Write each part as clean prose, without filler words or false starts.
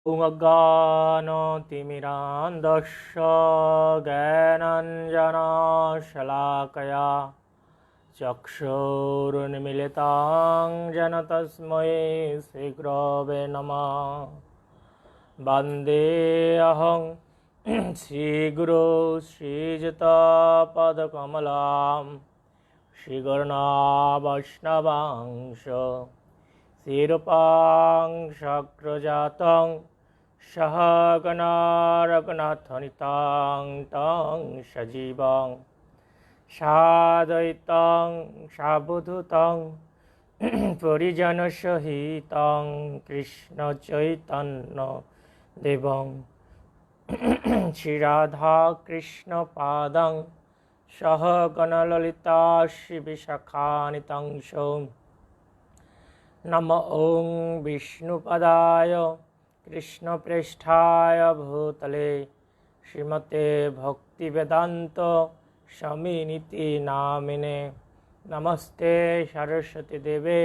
उमगानतिमिरान्धस्य ज्ञानाञ्जनशलाकया चक्षुरुन्मिलितं येन तस्मै श्रीगुरवे नमः। वन्देऽहं श्रीगुरो श्रीयुतपदकमलां श्रीगुरुणावैष्णवांश शिरूपां शक्रजातं सहगणा रघुनाथनितां तं सजीवं साद्वैतं सावधूतं परिजनसहितं कृष्णचैतन्यदेवं श्रीराधाकृष्णपादं सहगणललिता श्रीविशाखान्वितांश नमो ॐ विष्णुपदाय कृष्णप्रेष्ठाय भूतले श्रीमते भक्तिवेदान्त स्वामिनिति नामिने। नमस्ते सरस्वती देवे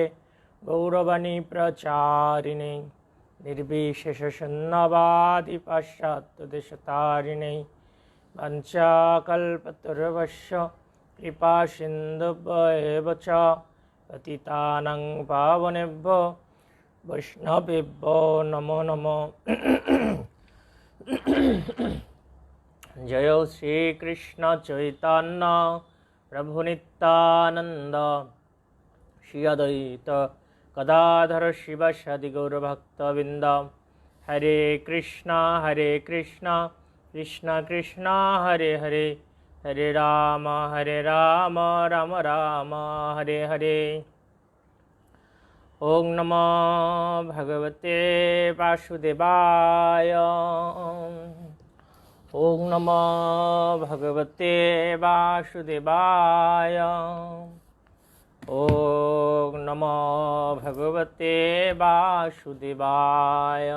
गौरवाणी प्रचारिणे निर्विशेषशून्यवादी पाश्चात्यदेशतारिणे वंशाकल्पतरुभ्यश्च कृपासिन्धुभ्येव च पतितानां पावनेभ्यो वैष्णवेभ्यो नमो नमः। जय श्री कृष्ण चैतन्य प्रभु नित्यानंद श्री अद्वैत गदाधर शिवासादि गौरभक्तवृंद। हरे कृष्णा कृष्ण कृष्ण हरे हरे, हरे राम राम राम हरे हरे। ओं नमो भगवते वासुदेवाय। ओं नमो भगवते वासुदेवाय। ओं नमो भगवते वासुदेवाय।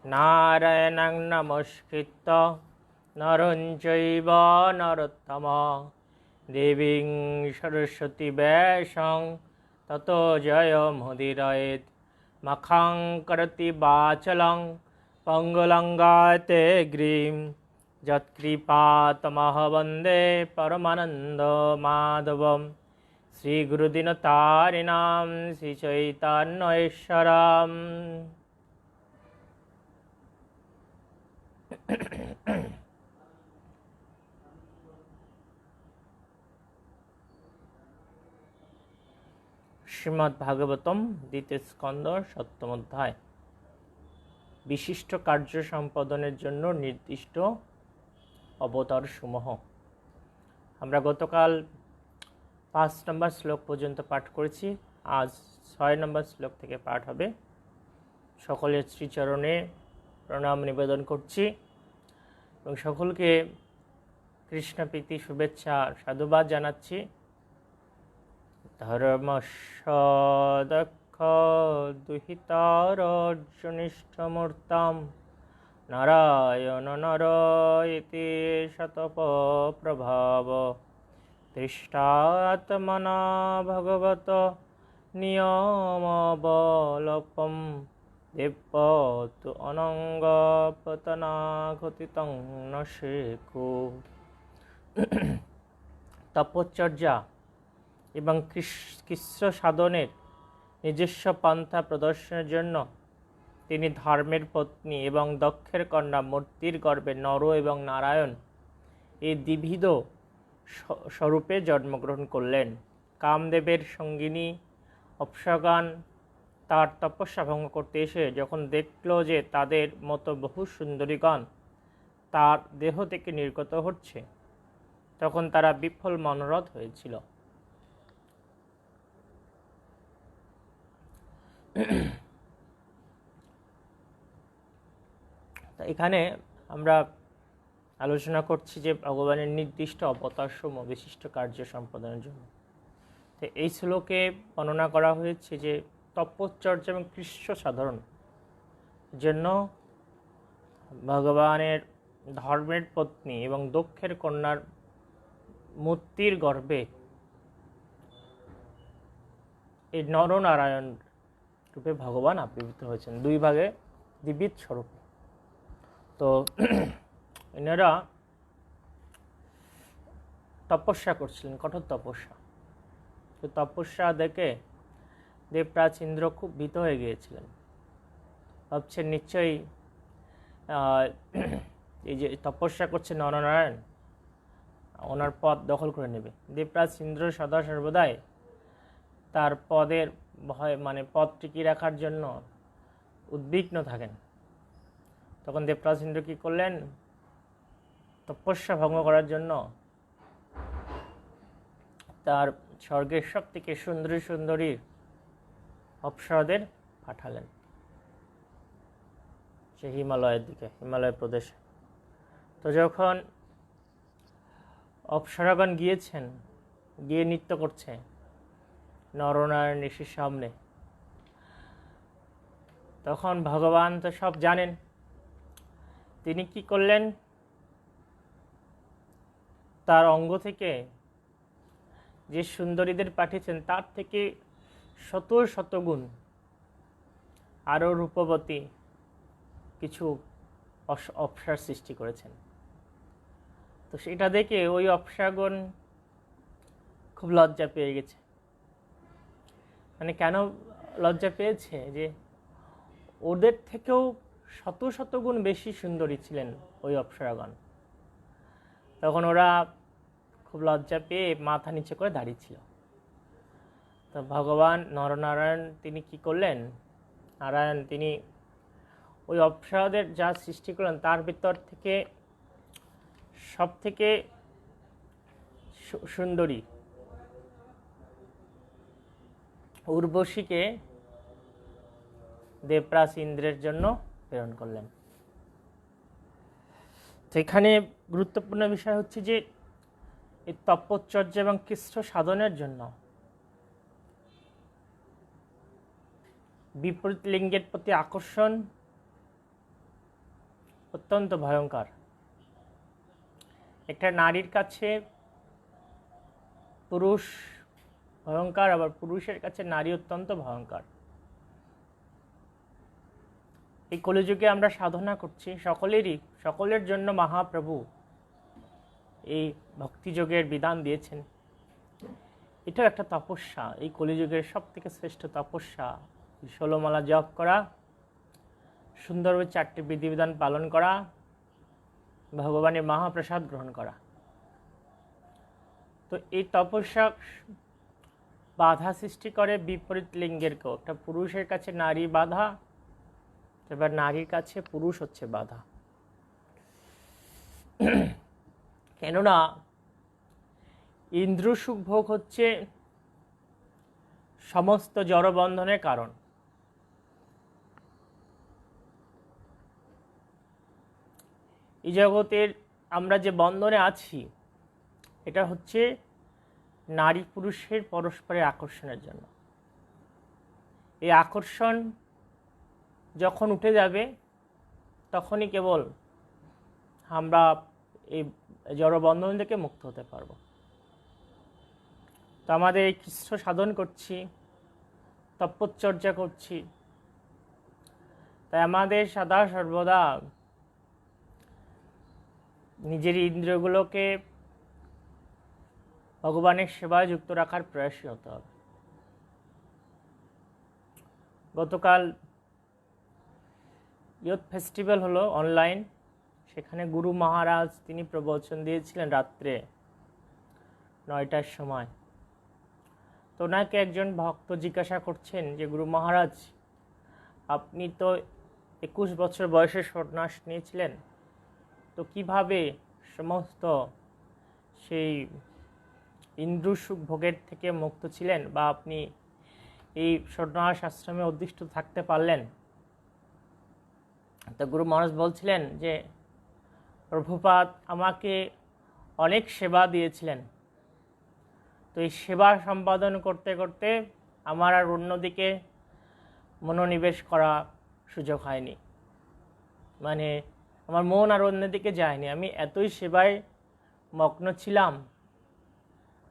नारायणं नमस्कृत्य नरं चैव नरोत्तमं देवीं सरस्वती व्यासं ततो जयमुदीरयेत्। मखं करोति वाचालं पङ्गुलङ्गायते गिरिं यत्कृपातमहं वन्दे परमानन्दमाधवं। श्रीगुरुदिनतारिणां श्रीचैतन्येश्वरम्। শ্রীমদ্ ভাগবতম দ্বিতীয় স্কন্দ সপ্তম অধ্যায় বিশিষ্ট কার্য সম্পাদনের জন্য নির্দিষ্ট অবতার সমূহ। আমরা গতকাল 5 নম্বর শ্লোক পর্যন্ত পাঠ করেছি। আজ 6 নম্বর শ্লোক থেকে পাঠ হবে। সকলের শ্রীচরণে প্রণাম নিবেদন করছি এবং সকলকে কৃষ্ণপ্রীতি শুভেচ্ছা সাধুবাদ জানাচ্ছি। ধর্মস্য দক্ষ দুহিতারর্জনিষ্ঠমূর্তাম নারায়ণ নর ইতি শতপ প্রভাব দৃষ্টাত্মনা ভগবত নিয়মবলপম দেবতু অনঙ্গ পতনাঘতিতং নশেকু। তপশ্চর্যা এবং কৃচ্ছ সাধনের নিজস্ব পন্থা প্রদর্শনের জন্য তিনি ধর্মের পত্নী এবং দক্ষের কন্যা মূর্তির গর্ভে নর এবং নারায়ণ এই দ্বিবিধ স্বরূপে জন্মগ্রহণ করলেন। কামদেবের সঙ্গিনী অপ্সরাগণ তার তপস্যা ভঙ্গ করতে এসে যখন দেখল যে তাদের মতো বহু সুন্দরীগণ তার দেহ থেকে নির্গত হচ্ছে, তখন তারা বিফল মনোরথ হয়েছিল। এখানে আমরা আলোচনা করছি যে ভগবানের নির্দিষ্ট অবতারসমূহ বিশিষ্ট কার্য সম্পাদনের জন্য। তো এই শ্লোকে বর্ণনা করা হয়েছে যে তপশ্চর্যা এবং কৃচ্ছ সাধন জন্য ভগবানের ধর্মের পত্নী এবং দক্ষের কন্যার মূর্তির গর্ভে এই নরনারায়ণ রূপে ভগবান আবির্ভূত হয়েছেন। দুই ভাগে দিব্যিত স্বরূপে। তো এনারা তপস্যা করছিলেন, কঠোর তপস্যা। তো তপস্যা দেখে দেবরাজ ইন্দ্র খুব ভীত হয়ে গিয়েছিলেন। ভাবছেন নিশ্চয়ই এই যে তপস্যা করছে নরনারায়ণ, ওনার পদ দখল করে নেবে। দেবরাজ ইন্দ্র সদা সর্বদাই তার পদের ভয়, মানে পদ টিকিয়ে রাখার জন্য উদ্বিগ্ন থাকেন। তখন দেবরাজ ইন্দ্র কী করলেন, তপস্যা ভঙ্গ করার জন্য তার স্বর্গের সব থেকে সুন্দরী সুন্দরী অপ্সরাদের পাঠালেন সে হিমালয়ের দিকে, হিমালয় প্রদেশে। তো যখন অপ্সরাগণ গিয়েছেন, গিয়ে নৃত্য করছে নরনারায়ণ ঋষির সামনে, তখন ভগবান তো সব জানেন। তিনি কি করলেন, তার অঙ্গ থেকে যে সুন্দরীদের পাঠিয়েছেন তার থেকে শত শতগুণ আরও রূপবতী কিছু অপ্সরার সৃষ্টি করেছেন। তো সেটা দেখে ওই অপ্সরাগণ খুব লজ্জা পেয়ে গেছে। মানে কেন লজ্জা পেয়েছে, যে ওদের থেকেও শত শতগুণ বেশি সুন্দরী ছিলেন ওই অপ্সরাগণ। তখন ওরা খুব লজ্জা পেয়ে মাথা নিচে করে দাঁড়িয়েছিল। তো ভগবান নরনারায়ণ তিনি কি করলেন, নারায়ণ তিনি ওই অপ্সরাদের যা সৃষ্টি করলেন তার ভিতর থেকে সব থেকে সুন্দরী উর্বশীকে দেবরাজ ইন্দ্রের জন্য প্রেরণ করলেন। তো এখানে গুরুত্বপূর্ণ বিষয় হচ্ছে যে এই তপশ্চর্যা এবং কৃষ্ণ সাধনের জন্য বিপরীত লিঙ্গের প্রতি আকর্ষণ অত্যন্ত ভয়ঙ্কর। একটা নারীর কাছে পুরুষ ভয়ঙ্কর, আবার পুরুষের কাছে নারী অত্যন্ত ভয়ঙ্কর। এই কলিযুগে আমরা সাধনা করছি, সকলের জন্য মহাপ্রভু এই ভক্তিযোগের বিধান দিয়েছেন। এটাও একটা তপস্যা, এই কলিযুগের সব থেকে শ্রেষ্ঠ তপস্যা। 16 মালা জপ করা, সুন্দরভাবে 4টি বিধিবিধান পালন করা, ভগবানের মহাপ্রসাদ গ্রহণ করা। তো এই তপস্যা বাধা সৃষ্টি করে বিপরীত লিঙ্গেরকেও। একটা পুরুষের কাছে নারী বাধা, এবার নারীর কাছে পুরুষ হচ্ছে বাধা। কেননা ইন্দ্রসুখ ভোগ হচ্ছে সমস্ত জড়বন্ধনের কারণ। এই জগতের আমরা যে বন্ধনে আছি এটা হচ্ছে নারী পুরুষের পরস্পরের আকর্ষণের জন্য। এই আকর্ষণ যখন উঠে যাবে তখনই কেবল আমরা এই জড়বন্ধন থেকে মুক্ত হতে পারব। তো আমাদের এই কৃষ্ণ সাধন করছি, তপশ্চর্যা করছি, তাই আমাদের সদা সর্বদা নিজের ইন্দ্রিয়গুলোকে ভগবানের সেবায় যুক্ত রাখার প্রয়াসী হতে হবে। গতকাল ইয়ুথ ফেস্টিভ্যাল হলো অনলাইন, সেখানে গুরু মহারাজ তিনি প্রবচন দিয়েছিলেন রাত্রে 9টার সময়। তো ওনাকে একজন ভক্ত জিজ্ঞাসা করছেন যে গুরু মহারাজ, আপনি তো 21 বছর বয়সে সন্ন্যাস নিয়েছিলেন, তো কিভাবে সমস্ত সেই ইন্দ্রসুখ ভোগের থেকে মুক্ত ছিলেন, বা আপনি এই সন্ন্যাস আশ্রমে অধিষ্ঠিত থাকতে পারলেন? তো গুরু মহারাজ বলছিলেন যে প্রভুপাদ আমাকে অনেক সেবা দিয়েছিলেন, তো এই সেবা সম্পাদন করতে করতে আমার আর অন্যদিকে মনোনিবেশ করা সুযোগ হয়নি। মানে আমার মন আর অন্যদিকে যায়নি, আমি এতই সেবায় মগ্ন ছিলাম,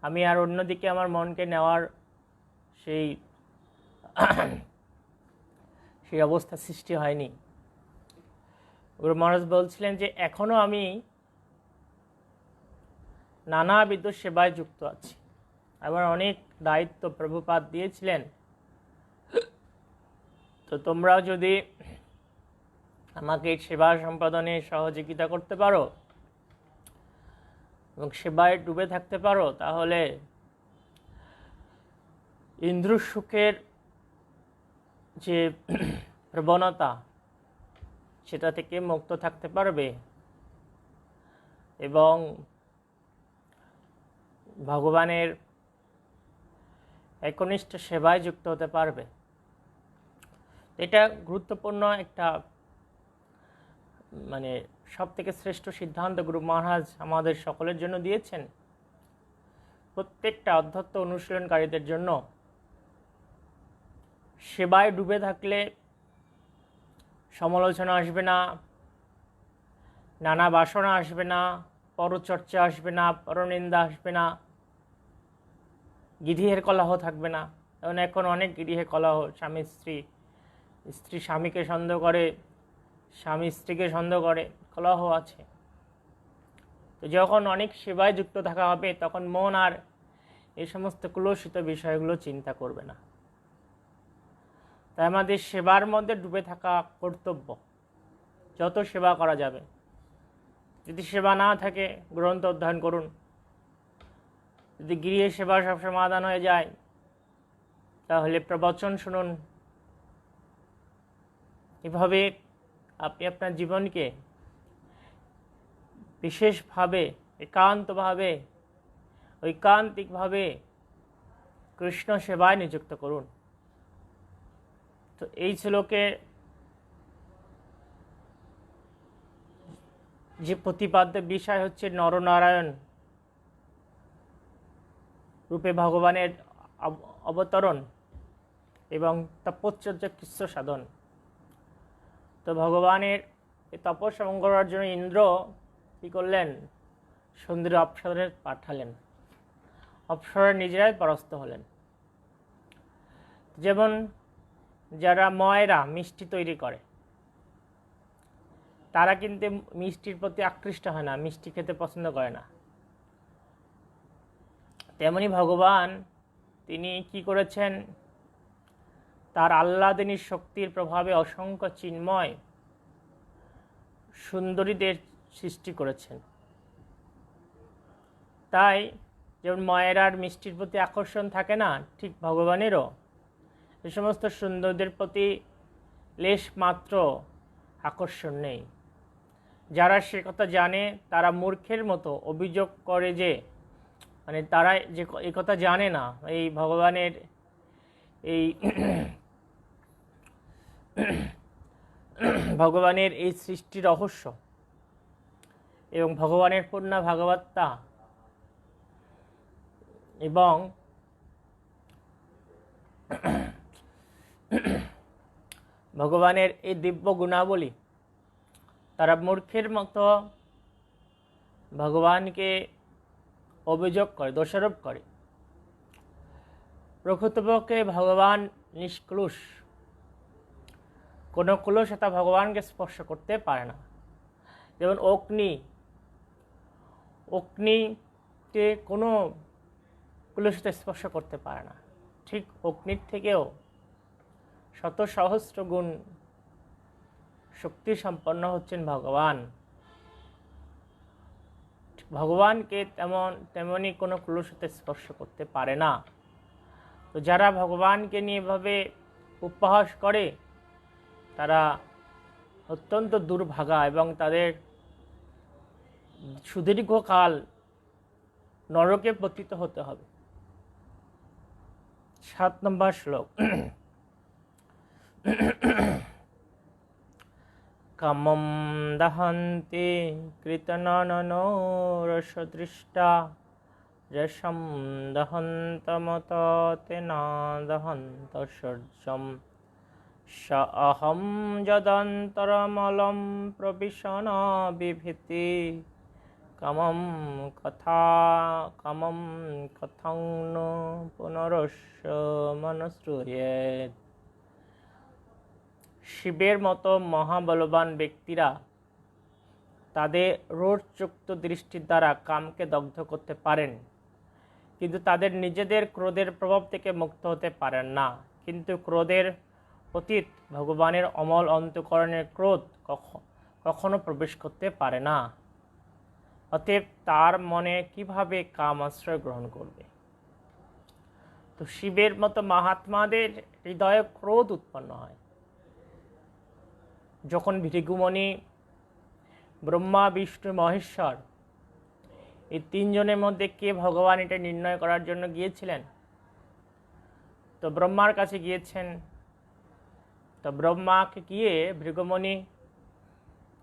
আমি আর অন্যদিকে আমার মনকে নেওয়ার সেই অবস্থা সৃষ্টি হয়নি। গুরু মহারাজ বলছিলেন যে এখনো আমি নানাবিধ সেবায় যুক্ত আছি, আবার অনেক দায়িত্ব প্রভুপাদ দিয়েছিলেন। তো তোমরাও যদি আমাকে সেবা সম্পাদনে সহযোগিতা করতে পারো এবং সেবায় ডুবে থাকতে পারো, তাহলে ইন্দ্র সুখের যে প্রবণতা সেটা থেকে মুক্ত থাকতে পারবে এবং ভগবানের একনিষ্ঠ সেবায় যুক্ত হতে পারবে। এটা গুরুত্বপূর্ণ একটা সব থেকে শ্রেষ্ঠ সিদ্ধান্ত গুরু মহারাজ আমাদের সকলের জন্য দিয়েছেন। প্রত্যেকটা অধ্যত্ত অনুশীলনকারীদের জন্য সেবায় ডুবে থাকলে সমালোচনা আসবে না, নানা বাসনা আসবে না, পরচর্চা আসবে না, পরনিন্দা আসবে না, গৃহের কলহ থাকবে না। কারণ এখন অনেক গৃহে কলহ, স্বামী স্ত্রী, স্ত্রী স্বামীকে সন্দেহ করে, স্বামী স্ত্রীকে সন্দেহ করে, কলহ আছে। তো যখন অনেক সেবায় যুক্ত থাকা হবে তখন মন আর এই সমস্ত কুলসিত বিষয়গুলো চিন্তা করবে না। তাই আমাদের সেবার মধ্যে ডুবে থাকা কর্তব্য, যত সেবা করা যাবে। যদি সেবা না থাকে গ্রন্থ অধ্যয়ন করুন, যদি গৃহে সেবা সব সমাধান হয়ে যায় তাহলে প্রবচন শুনুন। এভাবে আপনি আপনার জীবনকে বিশেষভাবে একান্তভাবে ঐকান্তিকভাবে কৃষ্ণ সেবায় নিযুক্ত করুন। তো এই শ্লোকে যে প্রতিপাদ্য বিষয় হচ্ছে নরনারায়ণ রূপে ভগবানের অবতরণ এবং তপশ্চর্য কৃচ্ছ সাধন। তো ভগবানের এই তপস্যা করার জন্য ইন্দ্র কী করলেন? সুন্দরী অপ্সরাদের পাঠালেন, অপ্সরা নিজেরাই পরাস্ত হলেন। যেমন যারা ময়রা মিষ্টি তৈরি করে তারা কিন্তু মিষ্টির প্রতি আকৃষ্ট হয় না, মিষ্টি খেতে পছন্দ করে না। তেমনি ভগবান তিনি কি করেছেন? তার আহ্লাদিনী শক্তির প্রভাবে অসংখ্য চিন্ময় সুন্দরীদের সৃষ্টি করেছেন। তাই যেমন ময়রার মিষ্টির প্রতি আকর্ষণ থাকে না, ঠিক ভগবানেরও এই সমস্ত সুন্দরীদের প্রতি লেশ মাত্র আকর্ষণ নেই। যারা সে কথা জানে তারা মূর্খের মতো অভিযোগ করে যে তারা যে এই কথা জানে না, এই ভগবানের এই ভগবানের এই সৃষ্টি রহস্য এবং ভগবানের পূর্ণ ভাগবত্তা এবং ভগবানের এই দিব্য গুণাবলী, তারা মূর্খের মতো ভগবানকে অভিযোগ করে, দোষারোপ করে। প্রকৃতপক্ষে ভগবান নিষ্কলুষ, কোনো কলুষতা ভগবানকে স্পর্শ করতে পারে না। যেমন অগ্নিকে কোনো কলুষতা স্পর্শ করতে পারে না, ঠিক অগ্নির থেকেও শত সহস্র গুণ শক্তি সম্পন্ন হচ্ছেন ভগবান। ভগবানকে তেমনি কোনো কলুষতা স্পর্শ করতে পারে না। তো যারা ভগবানকে নিয়ে এভাবে উপহাস করে তারা অত্যন্ত দুর্ভাগা এবং তাদের সুদীর্ঘকাল নরকে পতিত হতে হবে। 7 নম্বর শ্লোক। কামম দহন্তি কৃতননো রসদৃষ্টা যশম দহন্তমতে না দহন্ত সূর্যম স অহম যদন্তরমলম প্রবিশন বিভীতি কামম কথং নো পুনরস্য মনশ্রুয়েৎ। শিবের মতো মহাবলবান ব্যক্তিরা তাদের রোষযুক্ত দৃষ্টির দ্বারা কামকে দগ্ধ করতে পারেন, কিন্তু তাদের নিজেদের ক্রোধের প্রভাব থেকে মুক্ত হতে পারেন না। কিন্তু ক্রোধের অতীত ভগবানের অমল অন্তঃকরণের ক্রোধ কখনো প্রবেশ করতে পারে না। অতএব তার মনে কিভাবে কাম আশ্রয় গ্রহণ করবে? তো শিবের মতো মহাত্মাদের হৃদয়ে ক্রোধ উৎপন্ন হয়। যখন ভৃগুমুনি, ব্রহ্মা, বিষ্ণু, মহেশ্বর এই তিনজনের মধ্যে কে ভগবান এটা নির্ণয় করার জন্য গিয়েছিলেন, তো ব্রহ্মার কাছে গিয়েছেন। তো ব্রহ্মাকে গিয়ে ভৃগুমুনি,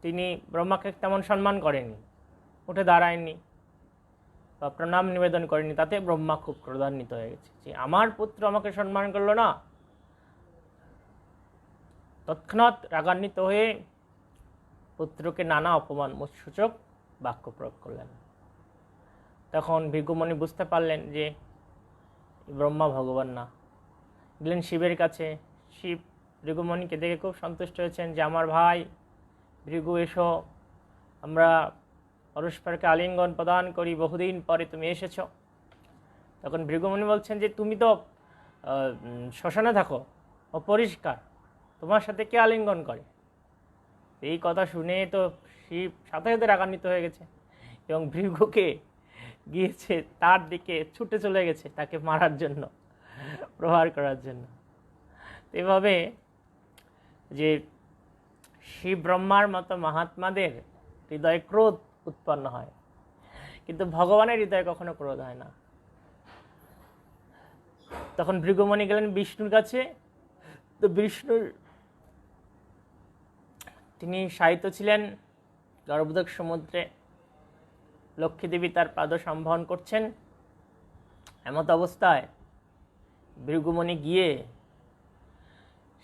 তিনি ব্রহ্মাকে তেমন সম্মান করেননি, উঠে দাঁড়ায়নি বা প্রণাম নিবেদন করেনি। তাতে ব্রহ্মা খুব ক্রোধান্বিত হয়ে গেছে যে আমার পুত্র আমাকে সম্মান করলো না। তৎক্ষণাৎ রাগান্বিত হয়ে পুত্রকে নানা অপমান সূচক বাক্য প্রয়োগ করলেন। তখন ভৃগুমুনি বুঝতে পারলেন যে ব্রহ্মা ভগবান না, গেলেন শিবের কাছে। শিব ভৃগুমুনিকে দেখে খুব সন্তুষ্ট হয়েছেন যে আমার ভাই ভৃগু, এসো, আমরা পরস্পরকে আলিঙ্গন প্রদান করি, বহুদিন পরে তুমি এসেছ। তখন ভৃগুমুনি বলছেন যে তুমি তো শ্মশানে থাকো, অপরিষ্কার, তোমার সাথে কে আলিঙ্গন করে? এই কথা শুনে তো শিব সাথে সাথে রাগান্বিত হয়ে গেছে এবং ভৃগুকে গিয়েছে তার দিকে ছুটে চলে গেছে তাকে মারার জন্য, প্রহার করার জন্য। এভাবে যে শিব ব্রহ্মার মতো মহাত্মাদের হৃদয়ে ক্রোধ উৎপন্ন হয়, কিন্তু ভগবানের হৃদয়ে কখনো ক্রোধ হয় না। তখন ভৃগুমুনি গেলেন বিষ্ণুর কাছে। তো বিষ্ণুর তিনি শায়িত ছিলেন গর্ভোদক সমুদ্রে, লক্ষ্মী দেবী তার পাদ সম্বহন করছেন। এমত অবস্থায় ভৃগুমুনি গিয়ে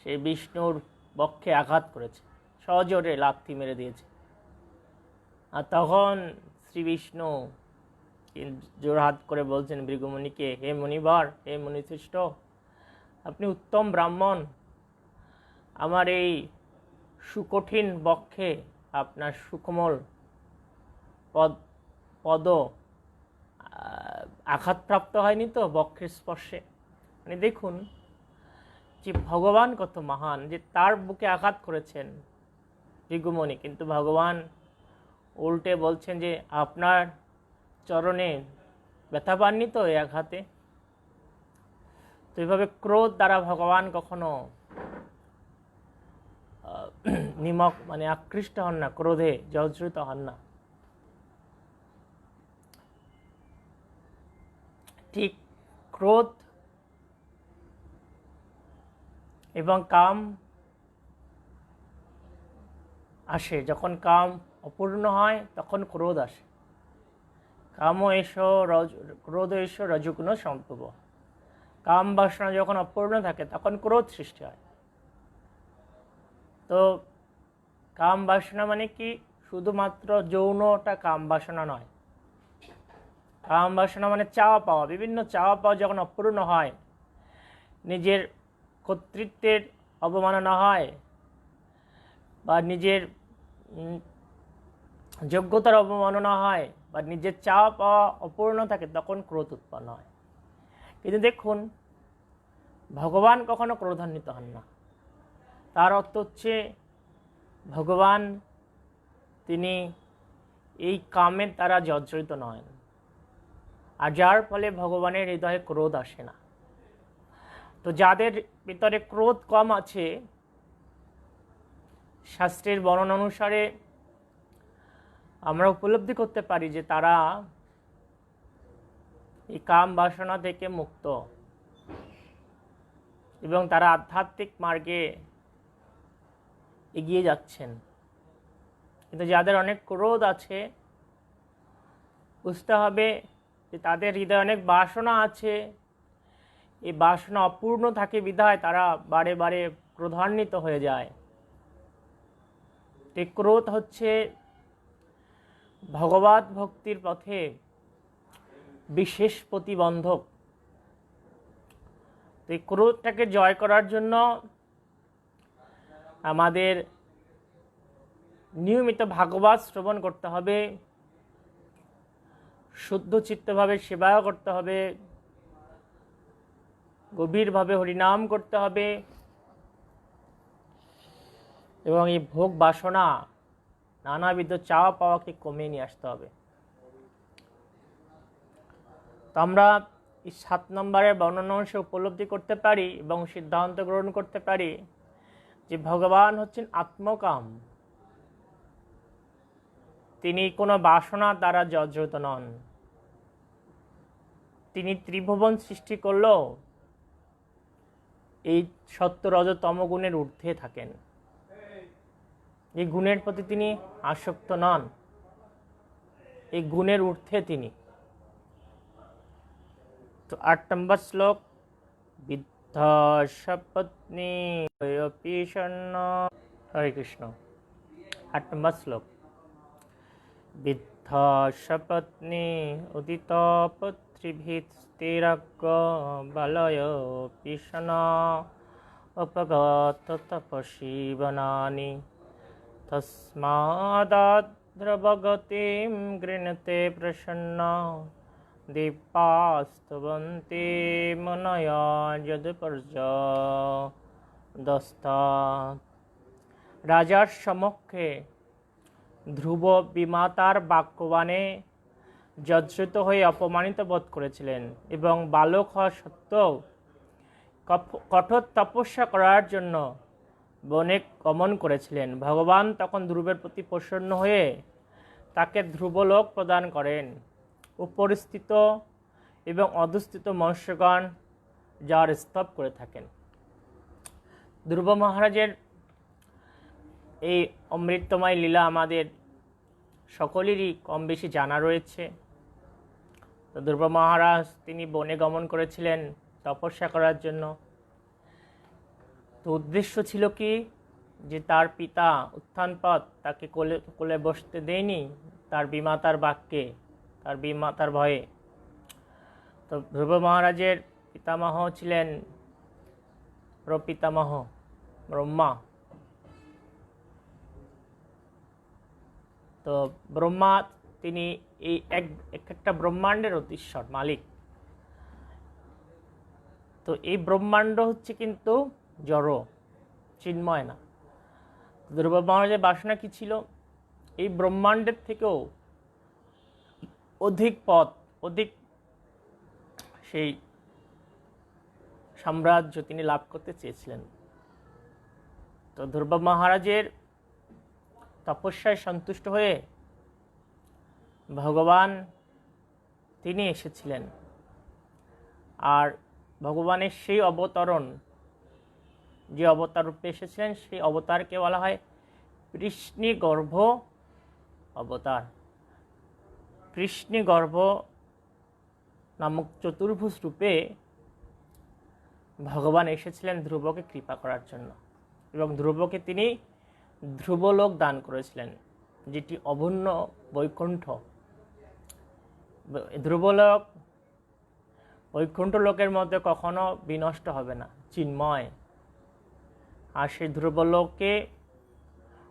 সেই বিষ্ণুর বক্ষে আঘাত করেছে, সজোরে লাথি মেরে দিয়েছে। আর তখন শ্রী বিষ্ণু জোরহাত করে বলছেন ভৃগুমুনিকে, হে মুনিবর, হে মুনিশ্রেষ্ঠ, আপনি উত্তম ব্রাহ্মণ, আমার এই সুকঠিন বক্ষে আপনার সুকোমল পদ আঘাতপ্রাপ্ত হয়নি তো বক্ষের স্পর্শে? মানে দেখুন যে ভগবান কত মহান, যে তার বুকে আঘাত করেছেন ভৃগুমুনি, কিন্তু ভগবান উল্টে বলছেন যে আপনার চরণে ব্যথা পাননি তো এই আঘাতে? তো এইভাবে ক্রোধ দ্বারা ভগবান কখনো নিমক মানে আকৃষ্ট হন না, ক্রোধে জর্জরিত হন না। ঠিক ক্রোধ এবং কাম আসে, যখন কাম অপূর্ণ হয় তখন ক্রোধ আসে। কাম এসো ক্রোধ এসো রজগুণ সম্ভব। কাম বাসনা যখন অপূর্ণ থাকে তখন ক্রোধ সৃষ্টি হয়। তো কাম বাসনা মানে কি? শুধুমাত্র যৌনটা কাম বাসনা নয়। কাম বাসনা মানে চাওয়া পাওয়া, বিভিন্ন চাওয়া পাওয়া যখন অপূর্ণ হয়, নিজের কর্তৃত্বের অবমাননা হয় বা নিজের যোগ্যতার অবমাননা হয় বা নিজের চাওয়া পাওয়া অপূর্ণ থাকে, তখন ক্রোধ উৎপন্ন হয়। কিন্তু দেখুন ভগবান কখনো ক্রোধান্বিত হন না। তার অর্থ হচ্ছে ভগবান তিনি এই কামের দ্বারা জর্জরিত নয়, আর যার ফলে ভগবানের হৃদয়ে ক্রোধ আসে না। তো যাদের ভিতরে ক্রোধ কম আছে, শাস্ত্রের বর্ণনা অনুসারে আমরা উপলব্ধি করতে পারি যে তারা এই কাম বাসনা থেকে মুক্ত এবং তারা আধ্যাত্মিক মার্গে এগিয়ে যাচ্ছেন। কিন্তু যাদের অনেক ক্রোধ আছে, বুঝতে হবে যে তাদের হৃদয়ে অনেক বাসনা আছে, এই বাসনা অপূর্ণ থাকে বিধায় তারা বারে বারে ক্রোধান্বিত হয়ে যায়। এই ক্রোধ হচ্ছে ভগবত ভক্তির পথে বিশেষ প্রতিবন্ধক। এই ক্রোধটাকে জয় করার জন্য আমাদের নিয়মিত ভাগবত শ্রবণ করতে হবে, শুদ্ধ চিত্তভাবে সেবাও করতে হবে, গভীরভাবে হরিনাম করতে হবে এবং এই ভোগ বাসনা নানাবিধ চাওয়া পাওয়াকে কমিয়ে নিয়ে আসতে হবে। তো আমরা এই 7 নম্বরের বর্ণনা অংশে উপলব্ধি করতে পারি এবং সিদ্ধান্ত গ্রহণ করতে পারি যে ভগবান হচ্ছেন আত্মকাম। তিনি কোনো বাসনা দ্বারা জর্জরিত নন। তিনি ত্রিভুবন সৃষ্টি করলেও এই সত্য রজ তম গুণের ঊর্ধ্বে থাকেন। এই গুণের প্রতি তিনি আসক্ত নন, এই গুণের ঊর্ধ্বে তিনি। তো 8 নম্বর শ্লোক, বিদ্ধ সপত্নী। হরে কৃষ্ণ। 8 নম্বর শ্লোক, বিদ্ধ সপত্নী উদিত পুত্রীভিঃ স্থিরজ্ঞ বলয় পিশন উপগত তপসী বনানি তস্মাদ্রবগতিম গৃণতে প্রসন্ন দীপাস্তবন্তি মনয়া যদপর্যদস্তাৎ। রাজার সমক্ষে ধ্রুব বিমাতার বাক্যবাণে জর্জরিত হয়ে অপমানিত বোধ করেছিলেন এবং বালক হওয়া সত্ত্বেও কঠোর তপস্যা করার জন্য বনে গমন করেছিলেন। ভগবান তখন ধ্রুবের প্রতি প্রসন্ন হয়ে তাকে ধ্রুবলোক প্রদান করেন। উপরিস্থিত এবং অধস্থিত মনুষ্যগণ যার স্তব করে থাকেন। ধ্রুব মহারাজের এই অমৃতময় লীলা আমাদের সকলেরই কম বেশি জানা রয়েছে। তো ধ্রুব মহারাজ তিনি বনে গমন করেছিলেন তপস্যা করার জন্য। তো উদ্দেশ্য ছিল কি, যে তার পিতা উত্থানপদ তাকে কোলে বসতে দেয়নি তার বিমাতার বাক্যে, তার বিমাতার ভয়ে। তো ধ্রুব মহারাজের পিতামহ ছিলেন প্রপিতামহ ব্রহ্মা। তো ব্রহ্মা তিনি এই একটা ব্রহ্মাণ্ডের অধীশ্বর মালিক। তো এই ব্রহ্মাণ্ড হচ্ছে কিন্তু জড়, চিন্ময় না। ধ্রুব মহারাজের বাসনা কি ছিল, এই ব্রহ্মাণ্ডের থেকেও অধিক পথ, অধিক সেই সাম্রাজ্য তিনি লাভ করতে চেয়েছিলেন। তো ধ্রুব মহারাজের তপস্যায় সন্তুষ্ট হয়ে ভগবান তিনি এসেছিলেন। আর ভগবানের সেই অবতরণ, যে অবতার রূপে এসেছিলেন, সেই অবতারকে বলা হয় কৃষ্ণগর্ভ অবতার। কৃষ্ণগর্ভ নামক চতুর্ভুজ রূপে ভগবান এসেছিলেন ধ্রুবকে কৃপা করার জন্য এবং ধ্রুবকে তিনি ধ্রুবলোক দান করেছিলেন, যেটি অভুন্ন বৈকুণ্ঠ। ধ্রুবলোক বৈকুণ্ঠ লোকের মধ্যে কখনো বিনষ্ট হবে না, চিন্ময়। আর সেই ধ্রুবলোকে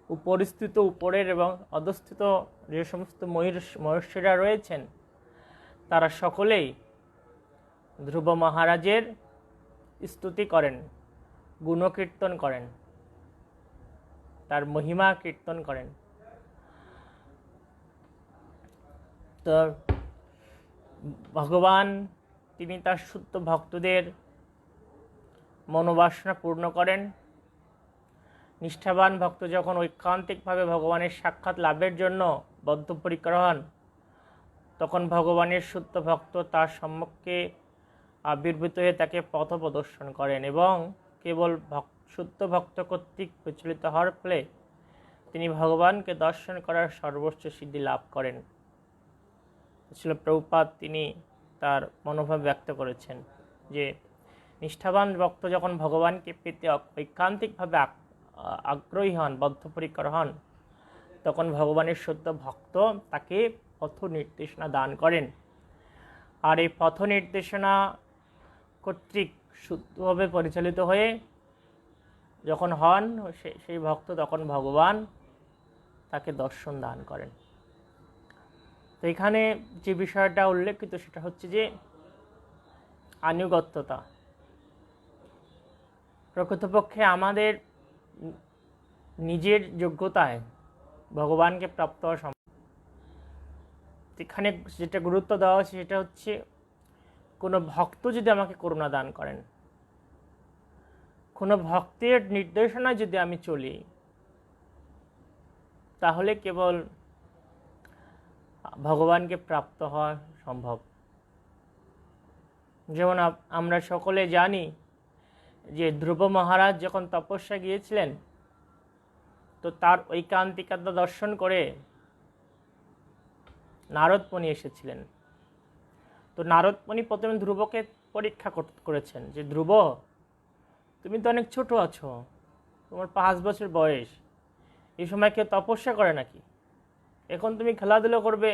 উপরিস্থিত উপরের এবং অধস্থিত যে সমস্ত মহর্ষিরা রয়েছেন, তারা সকলেই ধ্রুব মহারাজের স্তুতি করেন, গুণকীর্তন করেন, তার মহিমা কীর্তন করেন। তো ভগবান তিনি তার শুদ্ধ ভক্তদের মনোবাসনা পূর্ণ করেন। নিষ্ঠাবান ভক্ত যখন ঐকান্তিকভাবে ভগবানের সাক্ষাৎ লাভের জন্য বদ্ধপরিকর হন, তখন ভগবানের শুদ্ধ ভক্ত তার সম্মুখে আবির্ভূত হয়ে তাকে পথ প্রদর্শন করেন এবং কেবল শুদ্ধ ভক্ত কর্তৃক প্রচলিত হওয়ার ফলে তিনি ভগবানকে দর্শন করার সর্বোচ্চ সিদ্ধি লাভ করেন। শ্রীল প্রভুপাদ তিনি তার মনোভাব ব্যক্ত করেছেন যে নিষ্ঠাবান ভক্ত যখন ভগবানকে পেতে ঐকান্তিকভাবে আগ্রহী হন, বদ্ধপরিকর হন, তখন ভগবানের শুদ্ধ ভক্ত তাকে পথ নির্দেশনা দান করেন। আর এই পথ নির্দেশনা কর্তৃক শুদ্ধভাবে পরিচালিত হয়ে যখন হন সেই ভক্ত, তখন ভগবান তাকে দর্শন দান করেন। তো এখানে যে বিষয়টা উল্লেখিত সেটা হচ্ছে যে আনুগত্যতা। প্রকৃতপক্ষে আমাদের নিজের যোগ্যতায় ভগবানকে প্রাপ্ত হওয়া সম্ভব। এখানে যেটা গুরুত্ব দেওয়া হচ্ছে সেটা হচ্ছে কোনো ভক্ত যদি আমাকে করুণা দান করেন, কোনো ভক্তের নির্দেশনায় যদি আমি চলি, তাহলে কেবল ভগবানকে প্রাপ্ত হওয়া সম্ভব। যেমন আমরা সকলে জানি যে ধ্রুব মহারাজ যখন তপস্যা গিয়েছিলেন, তো তার ঐকান্তিকতা দর্শন করে নারদ মুনি এসেছিলেন। তো নারদ মুনি প্রথমে ধ্রুবকে পরীক্ষা করেছেন যে ধ্রুব, তুমি তো অনেক ছোট আছো, তোমার 5 বছর বয়স, এই সময় কেউ তপস্যা করে নাকি? এখন তুমি খেলাধুলো করবে,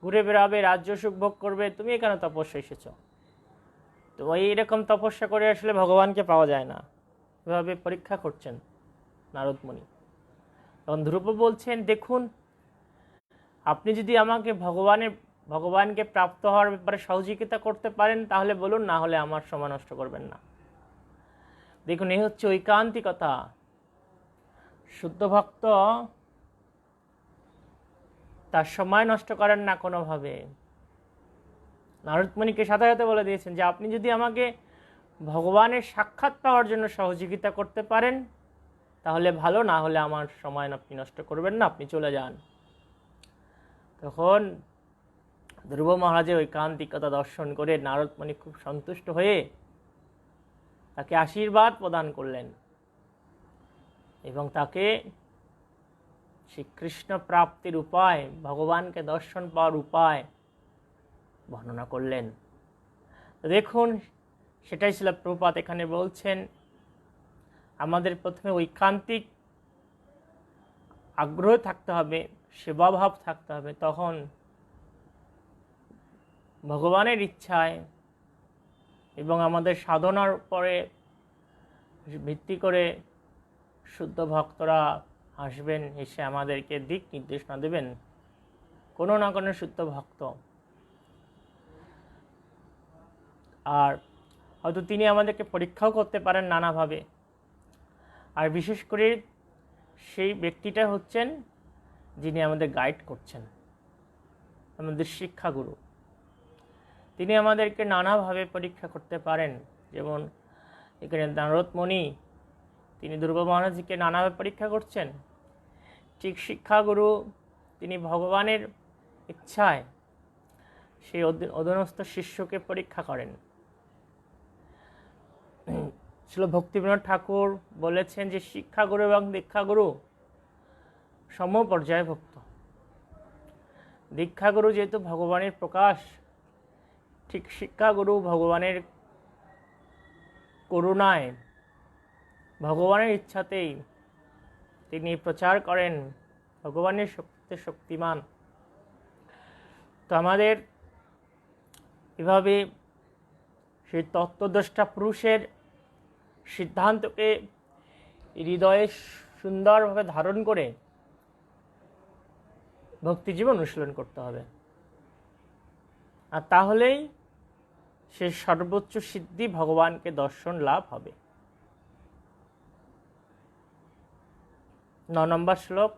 ঘুরে বেড়াবে, রাজ্য সুখ ভোগ করবে, তুমি এখানে তপস্যা এসেছো? তো এইরকম তপস্যা করে আসলে ভগবানকে পাওয়া যায় না। এভাবে পরীক্ষা করছেন নারদ মুনি। তখন ধ্রুব বলছেন, দেখুন, আপনি যদি আমাকে ভগবানকে প্রাপ্ত হওয়ার ব্যাপারে সহযোগিতা করতে পারেন তাহলে বলুন, না হলে আমার সময় নষ্ট করবেন না। দেখুন, এই হচ্ছে ঐকান্তিকতা। শুদ্ধ ভক্ত তার সময় নষ্ট করেন না কোনোভাবে। নারদ মুনিকে সাথে সাথে বলে দিয়েছেন যে আপনি যদি আমাকে ভগবানের সাক্ষাৎ পাওয়ার জন্য সহযোগিতা করতে পারেন তাহলে ভালো, না হলে আমার সময় আপনি নষ্ট করবেন না, আপনি চলে যান। তখন ধ্রুব মহারাজের ঐকান্তিকতা দর্শন করে নারদ মুনি খুব সন্তুষ্ট হয়ে তাকে আশীর্বাদ প্রদান করলেন এবং তাকে শ্রীকৃষ্ণ প্রাপ্তির উপায়, ভগবানকে দর্শন পাওয়ার উপায় বর্ণনা করলেন। দেখুন, সেটাই ছিল প্রভুপাদ এখানে বলছেন, আমাদের প্রথমে ঐকান্তিক আগ্রহ থাকতে হবে, সেবাভাব থাকতে হবে, তখন ভগবানের ইচ্ছায় এবং আমাদের সাধনার উপরে ভিত্তি করে শুদ্ধ ভক্তরা আসবেন, এসে আমাদেরকে দিক নির্দেশনা দেবেন। কোনো না কোনো শুদ্ধ ভক্ত, আর হয়তো তিনি আমাদেরকে পরীক্ষাও করতে পারেন নানাভাবে। আর বিশেষ করে সেই ব্যক্তিটা হচ্ছেন যিনি আমাদের গাইড করছেন, আমাদের শিক্ষাগুরু। তিনি আমাদেরকে নানাভাবে পরীক্ষা করতে পারেন। যেমন এখানে নারদ মুনি তিনি ধ্রুব মহারাজকে নানাভাবে পরীক্ষা করছেন, ঠিক শিক্ষাগুরু তিনি ভগবানের ইচ্ছায় সেই অধীনস্থ শিষ্যকে পরীক্ষা করেন। শ্রীল ভক্তিবিনোদ ঠাকুর বলেছেন যে শিক্ষাগুরু এবং দীক্ষাগুরু সম পর্যায়ে ভক্ত। দীক্ষাগুরু যেহেতু ভগবানের প্রকাশ, ঠিক শিক্ষাগুরু ভগবানের করুণায়, ভগবানের ইচ্ছাতেই তিনি প্রচার করেন, ভগবানের শক্তিতে শক্তিমান। তো আমাদের এভাবে সেই তত্ত্বদ্রষ্টা পুরুষের সিদ্ধান্তকে হৃদয়ে সুন্দরভাবে ধারণ করে ভক্তিজীবন অনুশীলন করতে হবে, আর তাহলেই সে সর্বোচ্চ সিদ্ধি ভগবানকে দর্শন লাভ হবে। 9 নম্বর শ্লোক,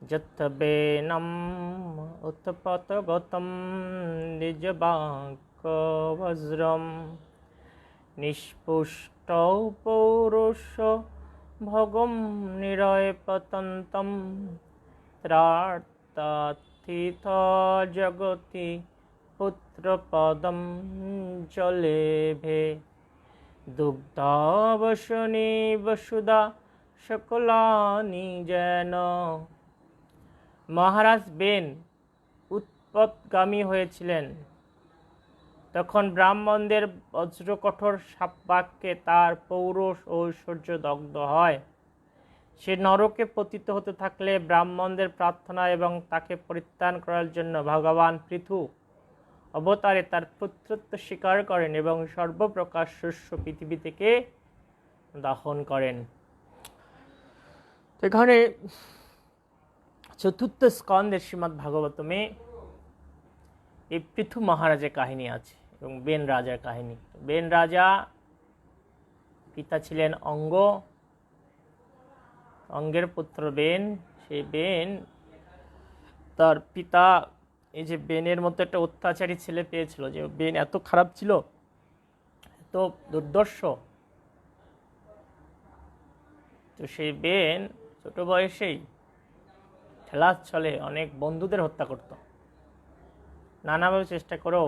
যত্বেনম উৎপতগতম নিজবাক্য বজ্রম নিষ্পুষ্টৌ পৌরুষ ভগম নিরয়পতন্তম ত্রার্থার্থিত জগতি পুত্রপদম জলেভে দুগ্ধাবসনি বসুধা সকলানি যেন। মহারাজ বেন উৎপতগামী হয়েছিলেন, তখন ব্রাহ্মণদের বজ্রকঠোর শাপবাক্যে তার পৌরুষ ঐশ্বর্য দগ্ধ হয়। সে নরকে পতিত হতে থাকলে ব্রাহ্মণদের প্রার্থনা এবং তাকে পরিত্রাণ করার জন্য ভগবান পৃথু অবতারে তার পুত্রত্ব স্বীকার করেন এবং সর্বপ্রকার শস্য পৃথিবী থেকে দাহন করেন। তো এখানে চতুর্থ স্কন্ধের শ্রীমদ্ ভাগবতমে এই পৃথু মহারাজের কাহিনী আছে এবং বেন রাজার কাহিনী। বেন রাজা পিতা ছিলেন অঙ্গ, অঙ্গের পুত্র বেন। সেই বেন, তার পিতা এই যে বেনের মতো একটা অত্যাচারী ছেলে পেয়েছিল, যে বেন এত খারাপ ছিল, এত দুর্দর্শ। তো সেই বেন ছোট বয়সেই ঠেলার ছলে অনেক বন্ধুদের হত্যা করত। নানাভাবে চেষ্টা করেও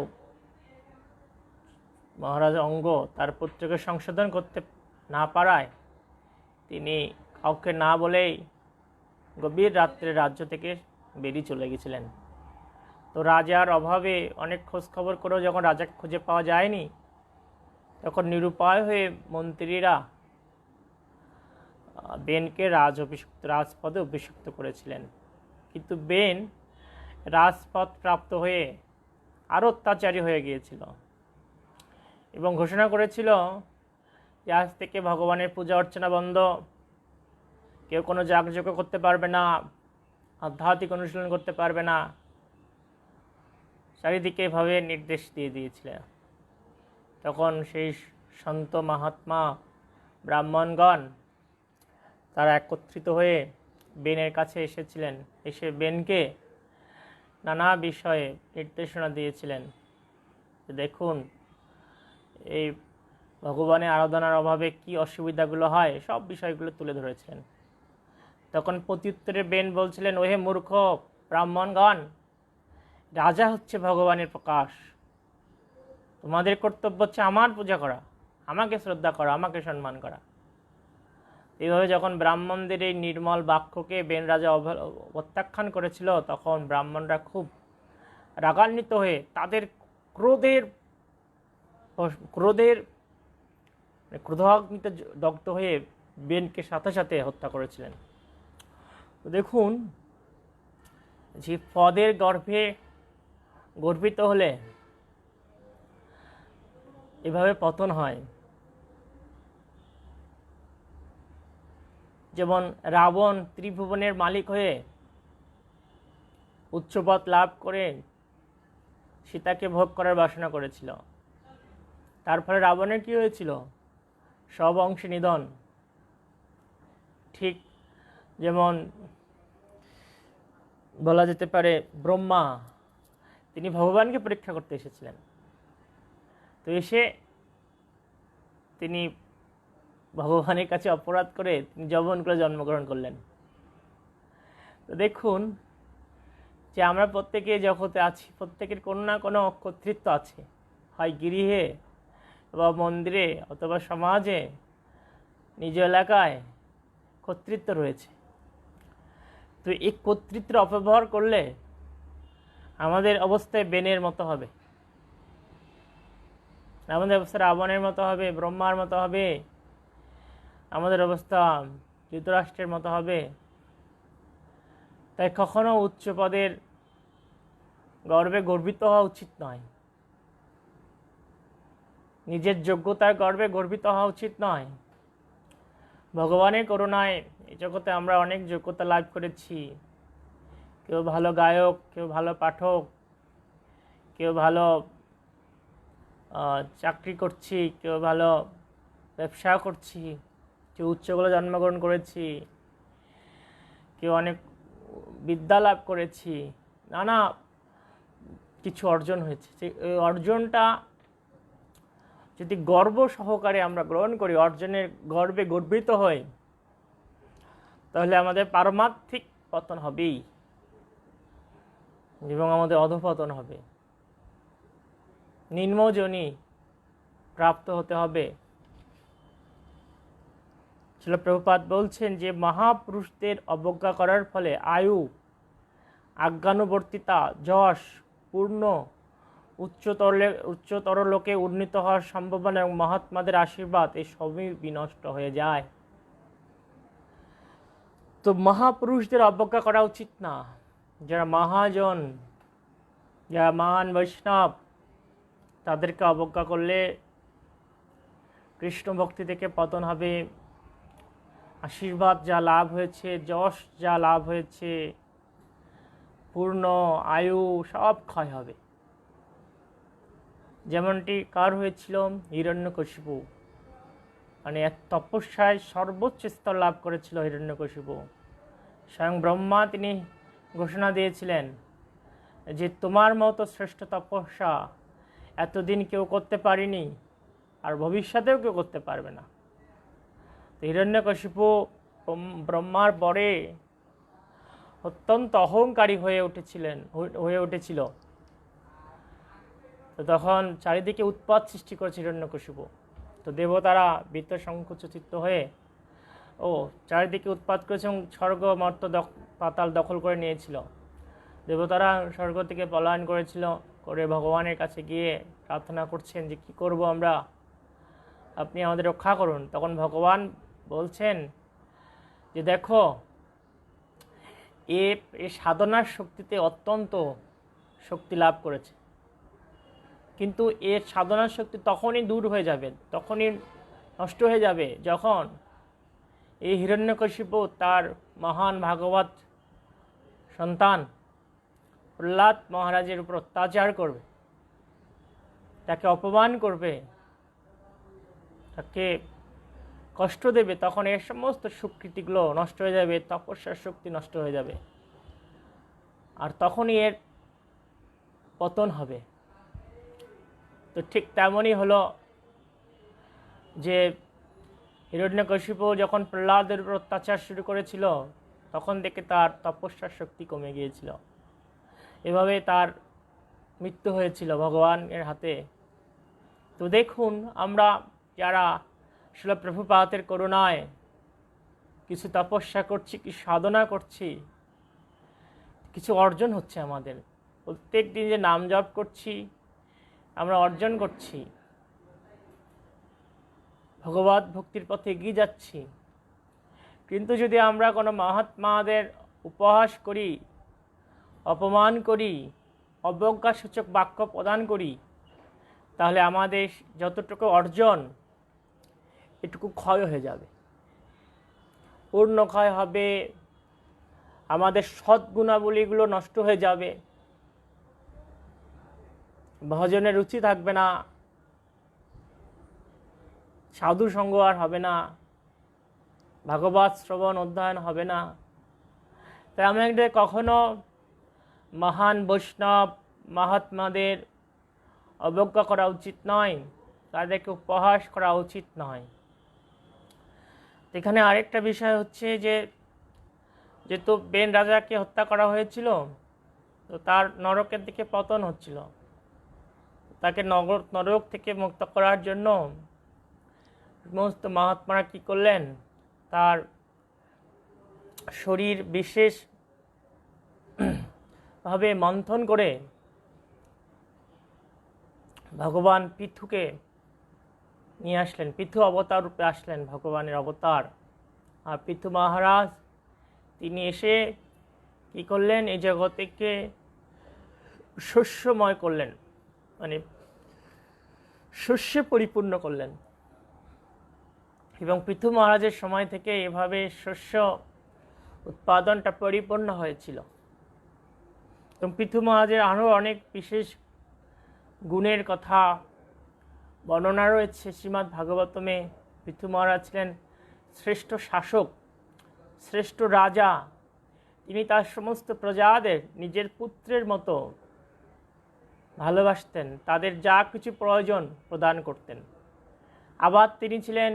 মহারাজ অঙ্গ তার পুত্রকে সংশোধন করতে না পারায় তিনি কাউকে না বলেই গভীর রাত্রে রাজ্য থেকে বেরিয়ে চলে গেছিলেন। তো রাজার অভাবে অনেক খোঁজখবর করেও যখন রাজাকে খুঁজে পাওয়া যায়নি, তখন নিরুপায় হয়ে মন্ত্রীরা বেনকে রাজপদে অভিষিক্ত করেছিলেন। কিন্তু বেন রাজপদ প্রাপ্ত হয়ে আরও অত্যাচারী হয়ে গিয়েছিল এবং ঘোষণা করেছিল যে আজ থেকে ভগবানের পূজা অর্চনা বন্ধ, কেউ কোনো যাগযজ্ঞ করতে পারবে না, আধ্যাত্মিক অনুশীলন করতে পারবে না। চারিদিকে এভাবে নির্দেশ দিয়ে দিয়েছিলেন। তখন সেই সন্ত মহাত্মা ব্রাহ্মণগণ তারা একত্রিত হয়ে বেনের কাছে এসেছিলেন। এসে বেনকে নানা বিষয়ে নির্দেশনা দিয়েছিলেন। দেখুন, এই ভগবানের আরাধনার অভাবে কি অসুবিধাগুলো হয়, সব বিষয়গুলো তুলে ধরেছিলেন। তখন প্রত্যুত্তরে বেন বলছিলেন, ওহে মূর্খ ব্রাহ্মণগণ, রাজা হচ্ছে ভগবানের প্রকাশ। তোমাদের কর্তব্য হচ্ছে আমার পূজা করা, আমাকে শ্রদ্ধা করা, আমাকে সম্মান করা। এইভাবে যখন ব্রাহ্মণদের এই নির্মল বাক্যকে বেন রাজা প্রত্যাখ্যান করেছিল, তখন ব্রাহ্মণরা খুব রাগান্বিত হয়ে তাদের ক্রোধাগ্নিতে দগ্ধ হয়ে বেনকে সাথে সাথে হত্যা করেছিলেন। তো দেখুন, যে পদের গর্ভে গর্বিত হলে এভাবে পতন হয়। যেমন রাবণ ত্রিভুবনের মালিক হয়ে উচ্চপদ লাভ করে সীতাকে ভোগ করার বাসনা করেছিল, তার ফলে রাবণের কি হয়েছিল? সব অংশে নিধন। ঠিক যেমন বলা যেতে পারে ব্রহ্মা, তিনি ভগবানকে পরীক্ষা করতে এসেছিলেন। তো এসে তিনি ভগবানের কাছে অপরাধ করে তিনি যবন করে জন্মগ্রহণ করলেন। তো দেখুন যে আমরা প্রত্যেকে জগতে আছি, প্রত্যেকের কোনো না কোনো কর্তৃত্ব আছে, হয় গৃহে বা মন্দিরে অথবা সমাজে, নিজ এলাকায় কর্তৃত্ব রয়েছে। তো এই কর্তৃত্বের অপব্যবহার করলে আমাদের অবস্থায় বেনের মতো হবে, আমাদের অবস্থা রাবণের মতো হবে, ব্রহ্মার মতো হবে, আমাদের অবস্থা ধৃতরাষ্ট্রের মতো হবে। তাই কখনো উচ্চ পদের গর্বে গর্বিত হওয়া উচিত নয়, নিজের যোগ্যতার গর্বে গর্বিত হওয়া উচিত নয়। ভগবানের করুণায় এই জগতে আমরা অনেক যোগ্যতা লাভ করেছি। কেউ ভালো গায়ক, কেউ ভালো পাঠক, কেউ ভালো চাকরি করছি, কেউ ভালো ব্যবসা করছি, কেউ উচ্চগুলো জন্মগ্রহণ করেছি, কেউ অনেক বিদ্যা লাভ করেছি, নানা কিছু অর্জন হয়েছে। এই অর্জনটা যদি গর্ব সহকারে আমরা গ্রহণ করি, অর্জনের গর্বে গর্বিত হই, তাহলে আমাদের পারমার্থিক পতন হবেই এবং আমাদের অধঃপতন হবে, নিম্নজনী প্রাপ্ত হতে হবে। শিল প্রভুপাদ বলছেন যে মহাপুরুষদের অবজ্ঞা করার ফলে আয়ু, আজ্ঞানুবর্তিতা, যশ, পূর্ণ উচ্চতর লোকে উন্নীত হওয়ার সম্ভাবনা এবং মহাত্মাদের আশীর্বাদ এই সবই বিনষ্ট হয়ে যায়। তো মহাপুরুষদের অবজ্ঞা করা উচিত না। যারা মহাজন, যারা মহান বৈষ্ণব, তাদেরকে অবজ্ঞা করলে কৃষ্ণ ভক্তি থেকে পতন হবে, আশীর্বাদ যা লাভ হয়েছে, যশ যা লাভ হয়েছে, পূর্ণ আয়ু সব ক্ষয় হবে। যেমনটি কার হয়েছিল? হিরণ্যকশিপু। মানে এক তপস্যায় সর্বোচ্চ স্তর লাভ করেছিল হিরণ্যকশিপু। স্বয়ং ব্রহ্মা তিনি ঘোষণা দিয়েছিলেন যে তোমার মতো শ্রেষ্ঠ তপস্যা এতদিন কেউ করতে পারেনি, আর ভবিষ্যতেও কেউ করতে পারবে না। তো হিরণ্যকশিপু ব্রহ্মার পরে অত্যন্ত অহংকারী হয়ে উঠেছিল। তো তখন চারিদিকে উৎপাত সৃষ্টি করেছে হিরণ্যকশিপু। তো দেবতারা বীত সংকুচিত হয়ে চারিদিকে উৎপাত করেছে এবং স্বর্গ মর্ত্য পাতাল দখল করে নিয়েছিল। দেবতারা স্বর্গ থেকে পলায়ন করে ভগবানের কাছে গিয়ে প্রার্থনা করছেন যে কি করব আমরা, আপনি আমাদের রক্ষা করুন। তখন ভগবান বলছেন যে দেখো, এ সাধনার শক্তিতে অত্যন্ত শক্তি লাভ করেছে, কিন্তু এর সাধনার শক্তি তখনই দূর হয়ে যাবে, তখনই নষ্ট হয়ে যাবে যখন এই হিরণ্যকশিপু তার মহান ভাগবত সন্তান প্রহ্লাদ মহারাজের উপর অত্যাচার করবে, তাকে অপমান করবে, তাকে কষ্ট দেবে। তখন এর সমস্ত সুকৃতিগুলো নষ্ট হয়ে যাবে, তপস্যার শক্তি নষ্ট হয়ে যাবে, আর তখনই এর পতন হবে। তো ঠিক তেমনই হলো যে হিরণ্যকশিপু যখন প্রহ্লাদের উপর অত্যাচার শুরু করেছিল, তখন থেকে তার তপস্যার শক্তি কমে গিয়েছিল। এভাবে তার মৃত্যু হয়েছিল ভগবানের হাতে। তো দেখুন, আমরা যারা শিল প্রভুপাদের করুণায় কিছু তপস্যা করছি, কিছু সাধনা করছি, কিছু অর্জন হচ্ছে আমাদের। প্রত্যেক দিন যে নাম জপ করছি, আমরা অর্জন করছি, ভগবত ভক্তির পথে এগিয়ে যাচ্ছি। কিন্তু যদি আমরা কোনো মহাত্মাদের উপহাস করি, অপমান করি, অবজ্ঞাসূচক বাক্য প্রদান করি, তাহলে আমাদের যতটুকু অর্জন এটুকু ক্ষয় হয়ে যাবে, পূর্ণ ক্ষয় হবে, আমাদের সদ্গুণাবলীগুলো নষ্ট হয়ে যাবে, ভজনের রুচি থাকবে না, সাধু সঙ্গ আর হবে না, ভাগবত শ্রবণ অধ্যয়ন হবে না। তাই আমাদের কখনো মহান বৈষ্ণব মহাত্মাদের অবজ্ঞা করা উচিত নয়, তাদেরকে উপহাস করা উচিত নয়। এখানে আরেকটা বিষয় হচ্ছে যে যেহেতু বেন রাজাকে হত্যা করা হয়েছিল, তো তার নরকের দিকে পতন হচ্ছিল। তাকে নরক থেকে মুক্ত করার জন্য সমস্ত মহাত্মারা কী করলেন, তার শরীর বিশেষভাবে মন্থন করে ভগবান পৃথুকে নিয়ে আসলেন। পৃথু অবতার রূপে আসলেন, ভগবানের অবতার। আর পৃথু মহারাজ তিনি এসে কি করলেন, এই জগৎকে শস্যময় করলেন, মানে শস্যে পরিপূর্ণ করলেন। এবং পৃথু মহারাজের সময় থেকে এভাবে শস্য উৎপাদনটা পরিপূর্ণ হয়েছিল। এবং পৃথু মহারাজের আরও অনেক বিশেষ গুণের কথা বর্ণনা রয়েছে শ্রীমদ্ ভাগবতমে। পৃথু মহারাজ ছিলেন শ্রেষ্ঠ শাসক, শ্রেষ্ঠ রাজা। তিনি তার সমস্ত প্রজাদের নিজের পুত্রের মতো ভালোবাসতেন, তাদের যা কিছু প্রয়োজন প্রদান করতেন। আবার তিনি ছিলেন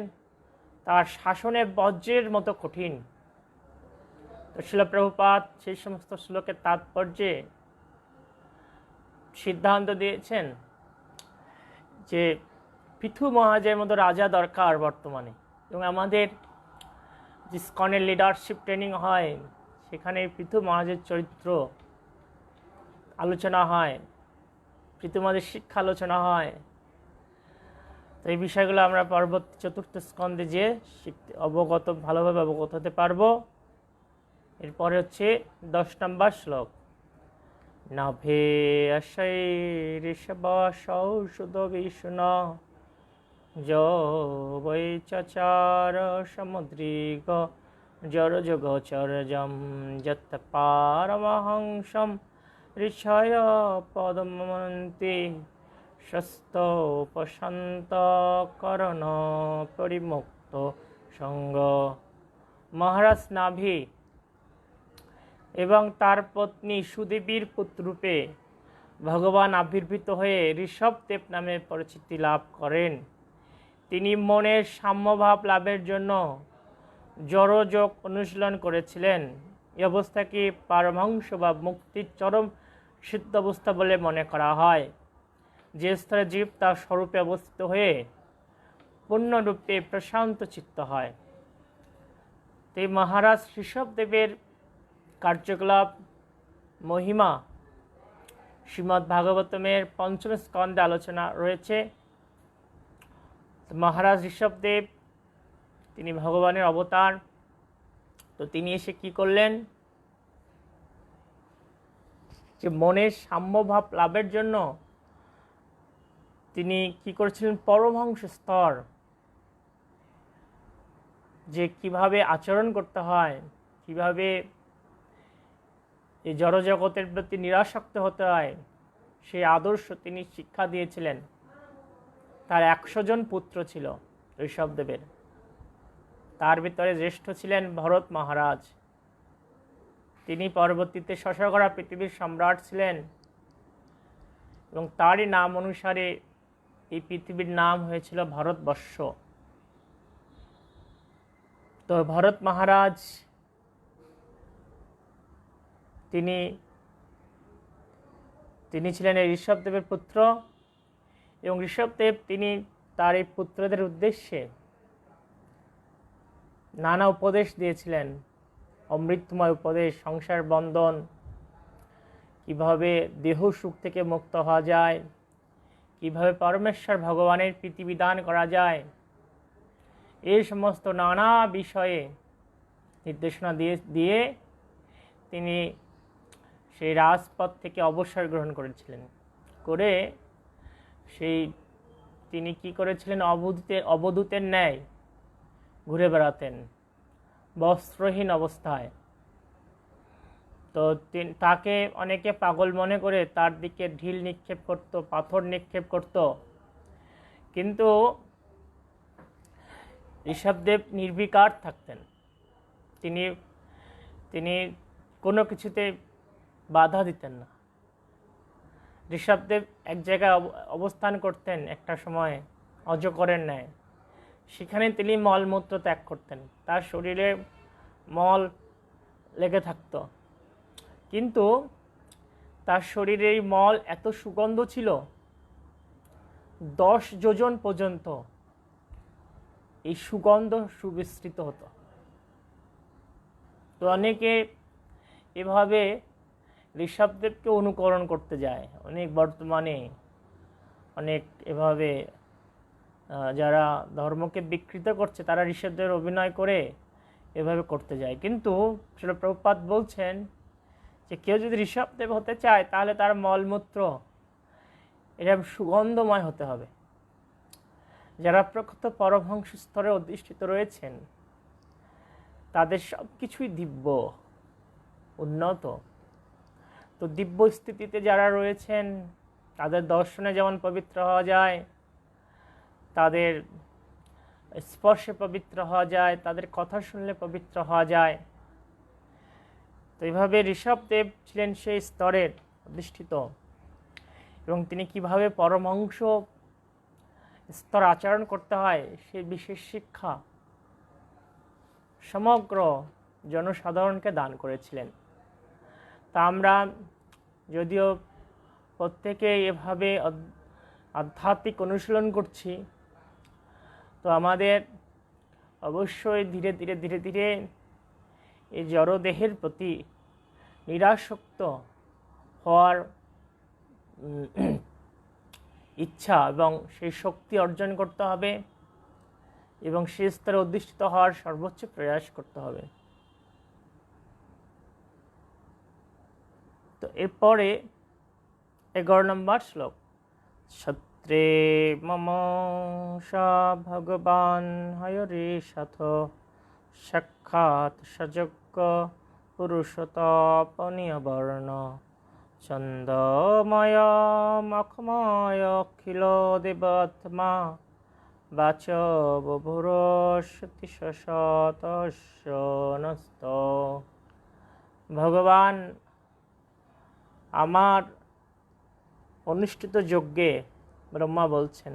তার শাসনে বজ্রের মতো কঠিন। তো শিল প্রভুপাদ সেই সমস্ত শ্লোকের তাৎপর্যে সিদ্ধান্ত দিয়েছেন যে পৃথু মহারাজের মতো রাজা দরকার বর্তমানে। এবং আমাদের যে ইসকনের লিডারশিপ ট্রেনিং হয়, সেখানে পৃথু মহারাজের চরিত্র আলোচনা হয়, পৃথু মহারাজের শিক্ষা আলোচনা হয়। তো এই বিষয়গুলো আমরা পরবর্তী চতুর্থ স্কন্ধে যে ভালোভাবে অবগত হতে পারবো। এরপরে হচ্ছে 10 নম্বর শ্লোক। নাভে অশৈ ঋষভসৌষুধ বিষ্ণু जो वै चचार समुद्रिक जरजगोचरजं यत्पारमहंसं ऋषय पदमन्ति স্বস্তোপশান্তকরণ পরিমুক্ত সঙ্গ। মহারাজ নাভি এবং তার পত্নী সুদেবীর পুত্ররূপে ভগবান আবির্ভূত হয়ে ঋষভদেব নামে পরিচিতি লাভ করেন। তিনি মনের সাম্যভাব লাভের জন্য জড়যোগ অনুশীলন করেছিলেন। এই অবস্থাকে পারমহংস বা মুক্তির চরম সিদ্ধ অবস্থা বলে মনে করা হয়, যে স্তরে জীব তার স্বরূপে অবস্থিত হয়ে পূর্ণরূপে প্রশান্ত চিত্ত হয়। এই মহারাজ ঋষভদেবের কার্যকলাপ মহিমা শ্রীমদ্ ভাগবতমের পঞ্চম স্কন্ধে আলোচনা রয়েছে। মহারাজ ঋষভদেব তিনি ভগবানের অবতার। তো তিনি এসে কি করলেন, যে মনের সাম্যভাব লাভের জন্য তিনি কি করেছিলেন, পরমহংস স্তর যে কিভাবে আচরণ করতে হয়, কিভাবে এই জড়জগতের প্রতি নিরাসক্ত হতে হয়, সেই আদর্শ তিনি শিক্ষা দিয়েছিলেন। তার 100 জন পুত্র ছিল ঋষভদেবের। তার ভিতরে জ্যেষ্ঠ ছিলেন ভরত মহারাজ। তিনি পরবর্তীতে শশাগড়া পৃথিবীর সম্রাট ছিলেন এবং তারই নাম অনুসারে এই পৃথিবীর নাম হয়েছিল ভারতবর্ষ। তো ভরত মহারাজ তিনি ছিলেন এই ঋষভদেবের পুত্র এবং ঋষভদেব তিনি তার এই পুত্রদের উদ্দেশ্যে নানা উপদেশ দিয়েছিলেন, অমৃতময় উপদেশ, সংসার বন্ধন, কিভাবে দেহ সুখ থেকে মুক্ত হওয়া যায়, কিভাবে পরমেশ্বর ভগবানের প্রীতিবিধান করা যায়, এই সমস্ত নানা বিষয়ে নির্দেশনা দিয়ে তিনি সেই রাজপথ থেকে অবসর গ্রহণ করেছিলেন। করে তিনি কি করেছিলেন, অবধূতের ন্যায় ঘুরে বেড়াতেন বস্ত্রহীন অবস্থায়। তো তাকে অনেকে পাগল মনে করে তার দিকে ঢিল নিক্ষেপ করত, পাথর নিক্ষেপ করত, কিন্তু ঋষভদেব নির্বিকার থাকতেন। তিনি কোনো কিছুতে বাধা দিতেন না। ঋষভদেব এক জায়গায় অবস্থান করতেন একটা সময় অজগরের ন্যায়, সেখানে তিনি মলমূত্র ত্যাগ করতেন। তার শরীরে মল লেগে থাকত, কিন্তু তার শরীরে এই মল এত সুগন্ধ ছিল, 10 যোজন পর্যন্ত এই সুগন্ধ সুবিস্তৃত হতো। তো অনেকে এভাবে ঋষভদেবকে অনুকরণ করতে যায়। বর্তমানে অনেক এভাবে যারা ধর্মকে বিকৃত করছে, তারা ঋষভদেবের অভিনয় করে এভাবে করতে যায়। কিন্তু শ্রীল প্রভুপাদ বলছেন যে কেউ যদি ঋষভদেব হতে চায় তাহলে তার মলমূত্র এরকম সুগন্ধময় হতে হবে। যারা প্রকৃত পরমহংস স্তরে অধিষ্ঠিত রয়েছেন তাদের সব কিছুই দিব্য, উন্নত। তো দিব্য স্থিতিতে যারা রয়েছেন তাদের দর্শনে যেমন পবিত্র হওয়া যায়, তাদের স্পর্শে পবিত্র হওয়া যায়, তাদের কথা শুনলে পবিত্র হওয়া যায়। তো এইভাবে ঋষভদেব ছিলেন সেই স্তরের অধিষ্ঠিত এবং তিনি কিভাবে পরমহংস স্তর আচরণ করতে হয় সেই বিশেষ শিক্ষা সমগ্র জনসাধারণকে দান করেছিলেন। তা আমরা যদিও প্রত্যেকে এভাবে আধ্যাত্মিক অনুশীলন করছি, তো আমাদের অবশ্যই ধীরে ধীরে এই জড়দেহের প্রতি নিরাসক্ত হওয়ার ইচ্ছা এবং সেই শক্তি অর্জন করতে হবে এবং সেই স্তরে অধিষ্ঠিত হওয়ার সর্বোচ্চ প্রয়াস করতে হবে। তো এরপরে 11 নম্বর শ্লোক। তত্রে মম স ভগবান হয়রিষাথ সাক্ষাৎ সযজ্ঞ পুরুষোত্তপনীয় বর্ণ ছন্দময় মখময় অখিল দেবাত্মা বাচ বুভুরস্তিশতস্য ভগবান আমার অনুষ্ঠিত যজ্ঞে, ব্রহ্মা বলছেন,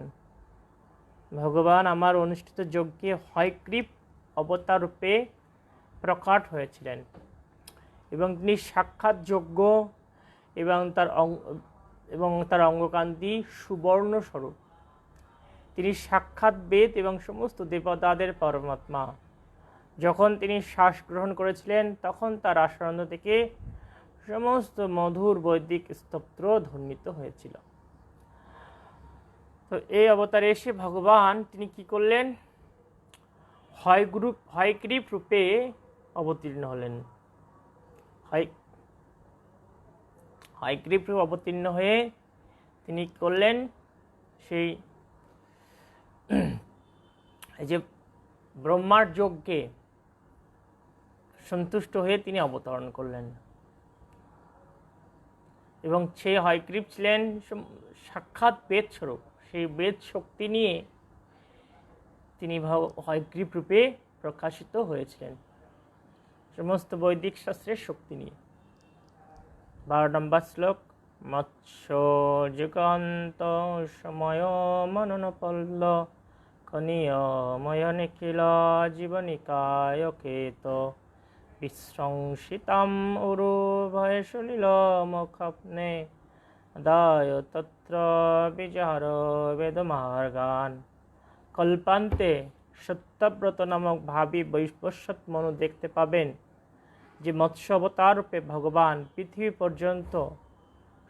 ভগবান আমার অনুষ্ঠিত যজ্ঞে হয়গ্রীব অবতার রূপে প্রকট হয়েছিলেন এবং তিনি সাক্ষাৎ যজ্ঞ এবং তার অঙ্গকান্তি সুবর্ণ স্বরূপ। তিনি সাক্ষাৎ বেদ এবং সমস্ত দেবতাদের পরমাত্মা। যখন তিনি শ্বাস গ্রহণ করেছিলেন তখন তার আশরন্ধ্র থেকে সমস্ত মধুর বৈদিক স্তোত্র ধ্বনিত হয়েছিল। তো এই অবতারে এসে ভগবান তিনি কি করলেন, হয়গ্রীব রূপে অবতীর্ণ হলেন। হয়গ্রীব রূপে অবতীর্ণ হয়ে তিনি কি করলেন, সেই এই যে ব্রহ্মার যজ্ঞে সন্তুষ্ট হয়ে তিনি অবতরণ করলেন এবং সেই হয়গ্রীব ছিলেন সাক্ষাৎ বেদ স্বরূপ। সেই বেদ শক্তি নিয়ে তিনি হয়গ্রীব রূপে প্রকাশিত হয়েছিলেন, সমস্ত বৈদিক শাস্ত্রের শক্তি নিয়ে। 12 নম্বর শ্লোক। মৎস্য যুগান্ত সময় মননপল্ল কনীয়ময় নিখিল জীবনিকায়কেত বিশংসিতাম উরু ভয়সলিল মুখপ্নে দায় তত্র বিজার বেদমার্গান। কল্পান্তে সত্যব্রত নামক ভাবী বৈবস্বত মনু দেখতে পাবেন যে মৎস্য অবতার রূপে ভগবান পৃথিবী পর্যন্ত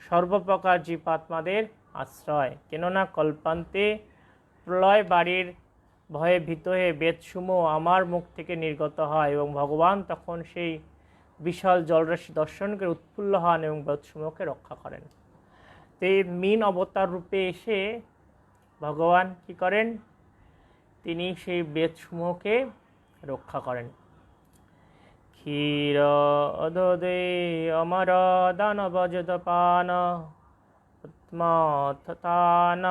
সর্বপ্রকার জীবাত্মাদের আশ্রয়। কেননা কল্পান্তে প্রলয় বাড়ির ভয়ে ভীত হয়ে বেদসমূহ আমার মুখ থেকে নির্গত হয় এবং ভগবান তখন সেই বিশাল জলরাশি দর্শন করে উৎফুল্ল হন এবং বেদসমূহকে রক্ষা করেন। তো এই মীন অবতার রূপে এসে ভগবান কি করেন, তিনি সেই বেদসমূহকে রক্ষা করেন। ক্ষীর অদদে অমর দানব যদপান উৎমথতান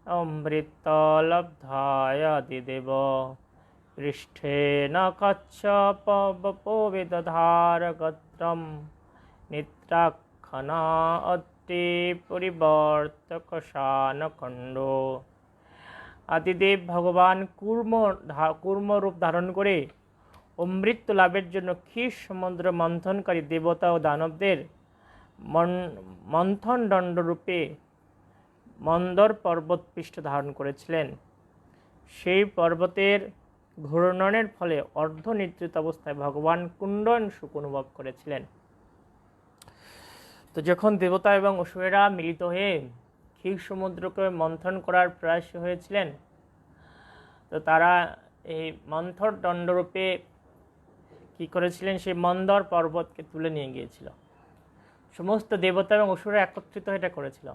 অমৃত লব্ধায়াদিদেব পৃষ্ঠেন কচ্ছপবপোবেদধার গত্রম নিত্রাক্ষণা অত্রি পরিবর্তকশানখণ্ড। আদিদেব ভগবান কূর্ম রূপ ধারণ করে অমৃত লাভের জন্য ক্ষীর সমুদ্র মন্থনকারী দেবতা ও দানবদের মন্থন দণ্ডরূপে মন্দর পর্বত পৃষ্ঠ ধারণ করেছিলেন। সেই পর্বতের ঘূর্ণনের ফলে অর্ধনিদ্রিত অবস্থায় ভগবান কুণ্ডন সুখ অনুভব করেছিলেন। তো যখন দেবতা এবং অসুরেরা মিলিত হয়ে ক্ষীর সমুদ্রকে মন্থন করার প্রয়াস হয়েছিলেন, তো তারা এই মন্থর দণ্ডরূপে কি করেছিলেন, সেই মন্দর পর্বতকে তুলে নিয়ে গিয়েছিল। সমস্ত দেবতা এবং অসুররা একত্রিত এটা করেছিল,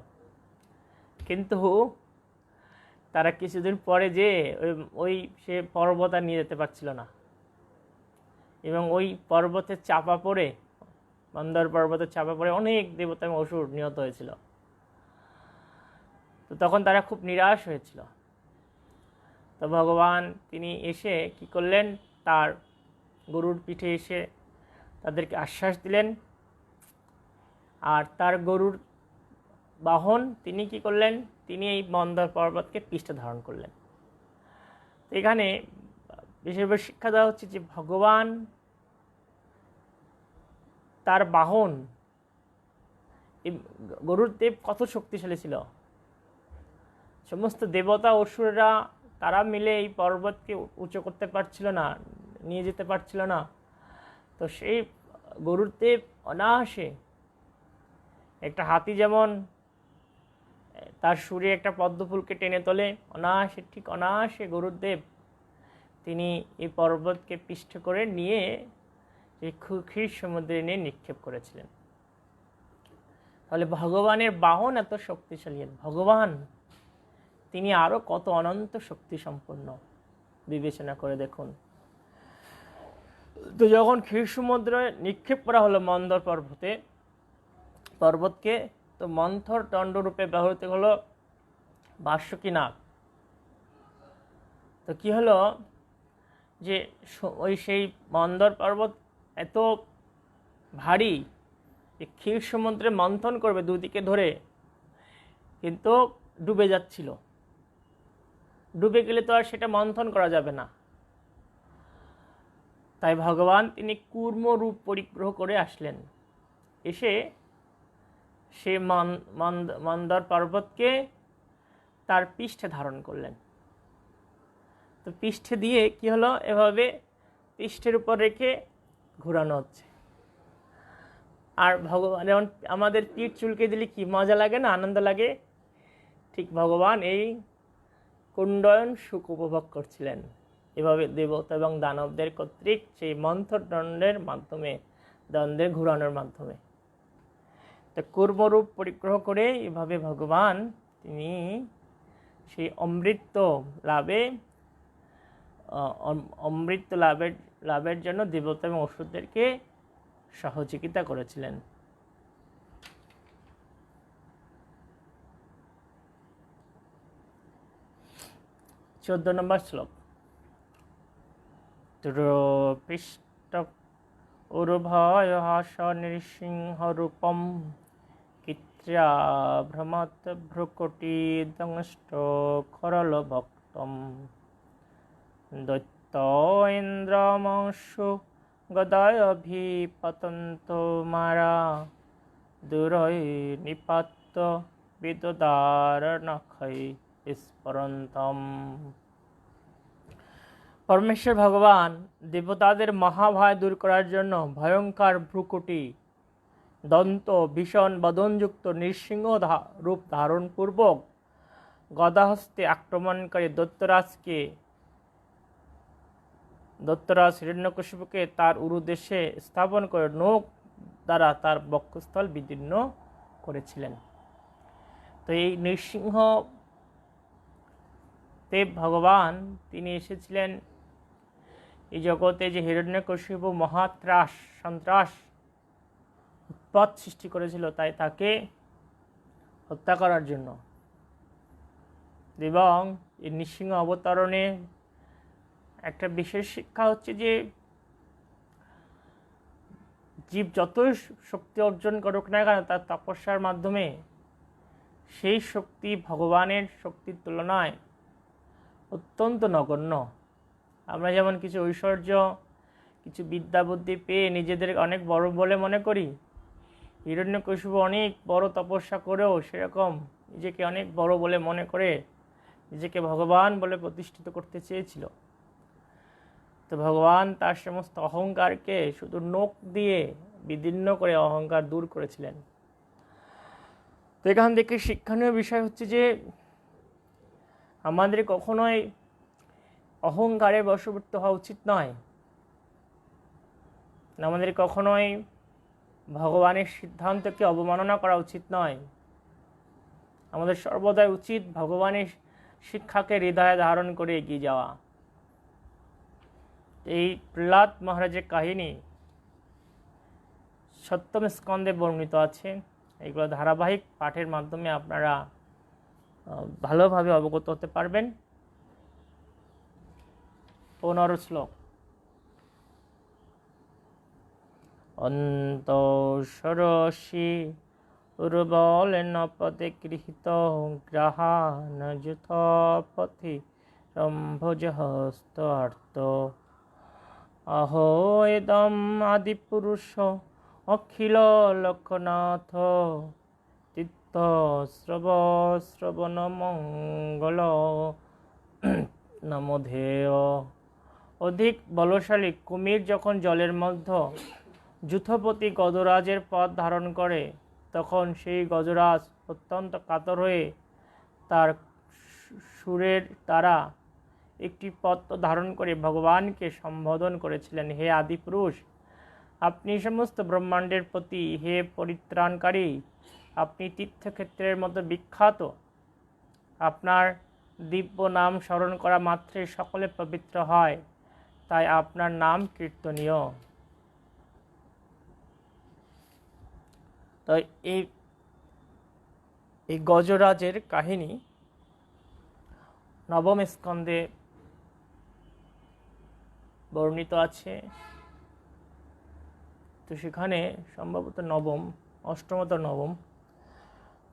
কিন্তু তারা কিছুদিন পরে যে সে পর্বত আর নিয়ে যেতে পারছিল না এবং ওই পর্বতে চাপা পড়ে, মন্দর পর্বতে চাপা পড়ে অনেক দেবতা এবং অসুর নিহত হয়েছিল। তো তখন তারা খুব নিরাশ হয়েছিল। তো ভগবান তিনি এসে কি করলেন, তার গরুর পিঠে এসে তাদেরকে আশ্বাস দিলেন, আর তার গরুর বাহন তিনি কি করলেন, তিনি এই মন্দর পর্বতকে পৃষ্ঠে ধারণ করলেন। তো এখানে বিশেষভাবে শিক্ষা দেওয়া হচ্ছে যে ভগবান তার বাহন গরুর দেব কত শক্তিশালী ছিল। সমস্ত দেবতা অসুররা তারা মিলে এই পর্বতকে উঁচু করতে পারছিল না, নিয়ে যেতে পারছিল না। তো সেই গরুর দেব অনায়াসে, একটা হাতি যেমন তার সুরে একটা পদ্মফুলকে টেনে তোলে, অনায়াসে গরুর দেব তিনি এই পর্বতকে পৃষ্ঠ করে নিয়ে এই ক্ষীর সমুদ্রে নিয়ে নিক্ষেপ করেছিলেন। তাহলে ভগবানের বাহন এত শক্তিশালী। ভগবান তিনি আরও কত অনন্ত শক্তি সম্পন্ন বিবেচনা করে দেখুন। তো যখন ক্ষীর সমুদ্রে নিক্ষেপ করা হলো মন্দর পর্বতকে, তো মন্থর দণ্ডরূপে ব্যবহৃত হলো বাষ্পী নাগ। তো কি হলো যে সেই মন্দর পর্বত এত ভারী যে ক্ষীর সমুদ্রে মন্থন করবে দুদিকে ধরে, কিন্তু ডুবে যাচ্ছিল। ডুবে গেলে তো আর সেটা মন্থন করা যাবে না। তাই ভগবান তিনি কূর্ম রূপ পরিগ্রহ করে আসলেন, এসে সে মন্দর পর্বতকে তার পৃষ্ঠে ধারণ করলেন। তো পৃষ্ঠে দিয়ে কি হলো, এভাবে পৃষ্ঠের উপর রেখে ঘোরানো হচ্ছে। আর ভগবান যেমন আমাদের পিঠ চুলকে দিলে কি মজা লাগে না, আনন্দ লাগে, ঠিক ভগবান এই কুণ্ডয়ন সুখ উপভোগ করছিলেন এভাবে দেবতা এবং দানবদের কর্তৃক সেই মন্থর দ্বন্দ্বের ঘোরানোর মাধ্যমে। তো কূর্মরূপ পরিগ্রহ করে এভাবে ভগবান তিনি সেই অমৃত লাভের জন্য দেবতা এবং অসুরদেরকে সহযোগিতা করেছিলেন। 14 নম্বর শ্লোক। পৃষ্ঠ উর্ভয় হাস নৃসিংহ রূপম কিত্র্যা ভ্রমত ভ্রুকুটি দংষ্ট খরল ভক্তম দৈত্য ইন্দ্রমংসু গদায়ভিপতন্ত মারা দুরৈ নিপাত্য বিদদার নখৈ স্ফুরন্তম। পরমেশ্বর ভগবান দেবতাদের মহাভয় দূর করার জন্য ভয়ঙ্কর ভ্রুকুটি দন্ত ভীষণ বদনযুক্ত নৃসিংহ রূপ ধারণ পূর্বক গদাহস্তে আক্রমণ করে দৈত্যরাজ হিরণ্যকশিপুকে তার উরুদেশে স্থাপন করে নখ দ্বারা তার বক্ষস্থল বিদীর্ণ করেছিলেন। তো এই নৃসিংহ দেব ভগবান তিনি এসেছিলেন এই জগতে, যে হিরণ্যকশিপু সন্ত্রাস উৎপাত সৃষ্টি করেছিল, তাই তাকে হত্যা করার জন্য। এবং এই নৃসিংহ অবতরণে একটা বিশেষ শিক্ষা হচ্ছে যে জীব যতই শক্তি অর্জন করুক না কেন, তার তপস্যার মাধ্যমে সেই শক্তি ভগবানের শক্তির তুলনায় অত্যন্ত নগণ্য। আমরা যেমন কিছু ঐশ্বর্য, কিছু বিদ্যা বুদ্ধি পেয়ে নিজেদের অনেক বড় বলে মনে করি, হিরণ্যকশিপু অনেক বড় তপস্যা করেও সেরকম নিজেকে অনেক বড় বলে মনে করে নিজেকে ভগবান বলে প্রতিষ্ঠিত করতে চেয়েছিল। তো ভগবান তার সমস্ত অহংকারকে শুধু নখ দিয়ে বিদীর্ণ করে অহংকার দূর করেছিলেন। তো এখান থেকে শিক্ষণীয় বিষয় হচ্ছে যে আমাদের কখনোই অহংকারে বশবর্তী হওয়া উচিত নয়। আমাদের কখনোই ভগবানের সিদ্ধান্তকে অবমাননা করা উচিত নয়। আমাদের সর্বদাই উচিত ভগবানের শিক্ষাকে হৃদয়ে ধারণ করে এগিয়ে যাওয়া। এই প্রহ্লাদ মহারাজের কাহিনী সপ্তম স্কন্ধে বর্ণিত আছে। এগুলো ধারাবাহিক পাঠের মাধ্যমে আপনারা ভালোভাবে অবগত হতে পারবেন। 15 শ্লোক। অন্তঃসরসি উর্বলেন পদে গৃহীত গ্রহান যুথ পথি রম্ভজহস্ত আর্ত অহো এদম আদিপুরুষ অখিল লক্ষনাথ তীর্থ শ্রবণ মঙ্গল নমোধেয়। অধিক বলশালী কুমির যখন জলের মধ্যে যূথপতি গজরাজের পদ ধারণ করে, তখন সেই গজরাজ অত্যন্ত কাতর হয়ে তার সুরের দ্বারা একটি পত্র ধারণ করে ভগবানকে সম্বোধন করেছিলেন, হে আদিপুরুষ, আপনি সমস্ত ব্রহ্মাণ্ডের প্রতি, হে পরিত্রাণকারী, আপনি তীর্থক্ষেত্রের মতো বিখ্যাত। আপনার দিব্য নাম স্মরণ করা মাত্রই সকলে পবিত্র হয়, তাই আপনার নাম কীর্তনীয়। তো এই গজরাজের কাহিনী নবম স্কন্ধে বর্ণিত আছে। তো সেখানে সম্ভবত অষ্টমত নবম,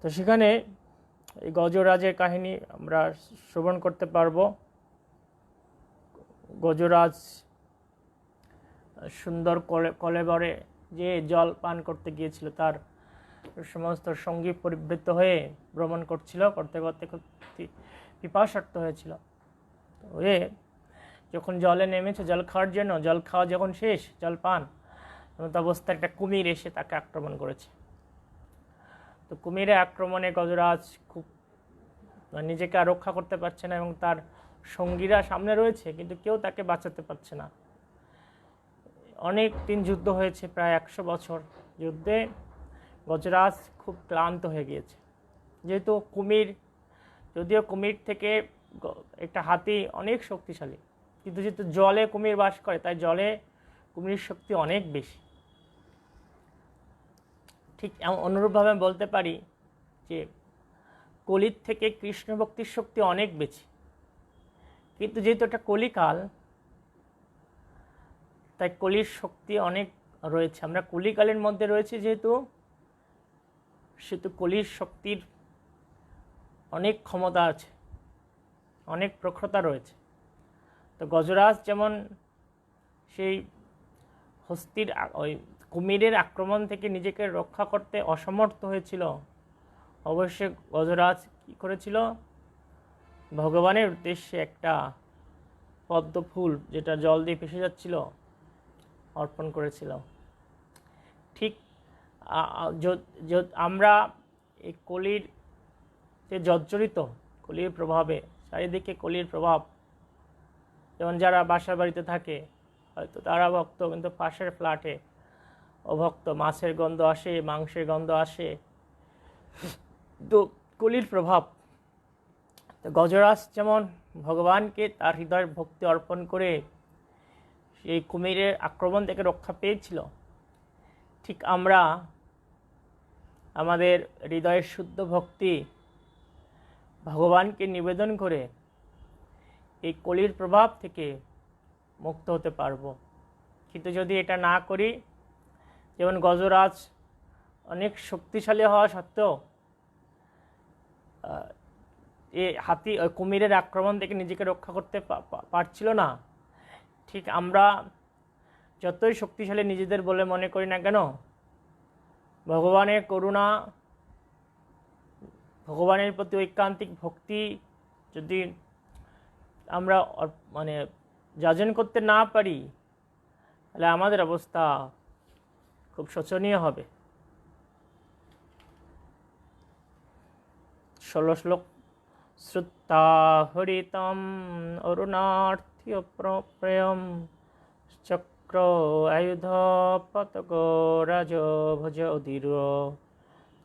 তো সেখানে এই গজরাজের কাহিনী আমরা শ্রবণ করতে পারবো। গজরাজ সুন্দর কলেবরে যে জল পান করতে গিয়েছিল, তার সমস্ত সঙ্গী পরিবৃত্ত হয়ে ভ্রমণ করছিল, করতে করতে খুব পিপাসার্ত হয়েছিল। তো যখন জলে নেমেছে জল খাওয়ার জন্য, জল খাওয়া যখন শেষ, জল পান এমন অবস্থায় একটা কুমির এসে তাকে আক্রমণ করেছে। তো কুমিরের আক্রমণে গজরাজ খুব নিজেকে আর রক্ষা করতে পারছে না, এবং তার সঙ্গীরা সামনে রয়েছে কিন্তু কেউ তাকে বাঁচাতে পারছে না। অনেক দিন যুদ্ধ হয়েছে, প্রায় 100 বছর যুদ্ধে গজরাজ খুব ক্লান্ত হয়ে গিয়েছে। যেহেতু যদিও কুমির থেকে একটা হাতি অনেক শক্তিশালী, কিন্তু যেহেতু জলে কুমির বাস করে, তাই জলে কুমিরের শক্তি অনেক বেশি। ঠিক অনুরূপভাবে বলতে পারি যে কলির থেকে কৃষ্ণ ভক্তির শক্তি অনেক বেশি, কিন্তু যেহেতু এটা কলিকাল, তাই কলির শক্তি অনেক রয়েছে। আমরা কলিকালের মধ্যে রয়েছে যেহেতু কলির শক্তির অনেক ক্ষমতা আছে, অনেক প্রখরতা রয়েছে। তো গজরাজ যেমন সেই ওই কুমিরের আক্রমণ থেকে নিজেকে রক্ষা করতে অসমর্থ হয়েছিল, অবশ্যই গজরাজ কী করেছিল, ভগবানের উদ্দেশ্যে একটা পদ্ম ফুল যেটা জল দিয়ে ভেসে যাচ্ছিল অর্পণ করেছিল। ঠিক আমরা এই কলির যে জর্জরিত কলির প্রভাবে, চারিদিকে কলির প্রভাব, যেমন যারা বাসা বাড়িতে থাকে হয়তো তারা ভক্ত, কিন্তু পাশের ফ্ল্যাটে অভক্ত, মাছের গন্ধ আসে, মাংসের গন্ধ আসে, তো কলির প্রভাব। তো গজরাজ যেমন ভগবানকে তার হৃদয়ের ভক্তি অর্পণ করে সেই কুমিরের আক্রমণ থেকে রক্ষা পেয়েছিল, ঠিক আমরা আমাদের হৃদয়ের শুদ্ধ ভক্তি ভগবানকে নিবেদন করে এই কলির প্রভাব থেকে মুক্ত হতে পারব। কিন্তু যদি এটা না করি, যেমন গজরাজ অনেক শক্তিশালী হওয়া সত্ত্বেও কুমিরের আক্রমণ থেকে নিজেকে রক্ষা করতে পারছিল না, ঠিক আমরা যতই শক্তিশালী নিজেদের বলে মনে করি না কেন, ভগবানের করুণা, ভগবানের প্রতি ঐকান্তিক ভক্তি যদি আমরা যাজন করতে না পারি, তাহলে আমাদের অবস্থা খুব শোচনীয় হবে। 16 শ্লোক। শ্রুত্তা হরিতম অরুণার্থ্য প্রেয়ম চক্র আয়ুধ পতক রাজ ভজ অধীর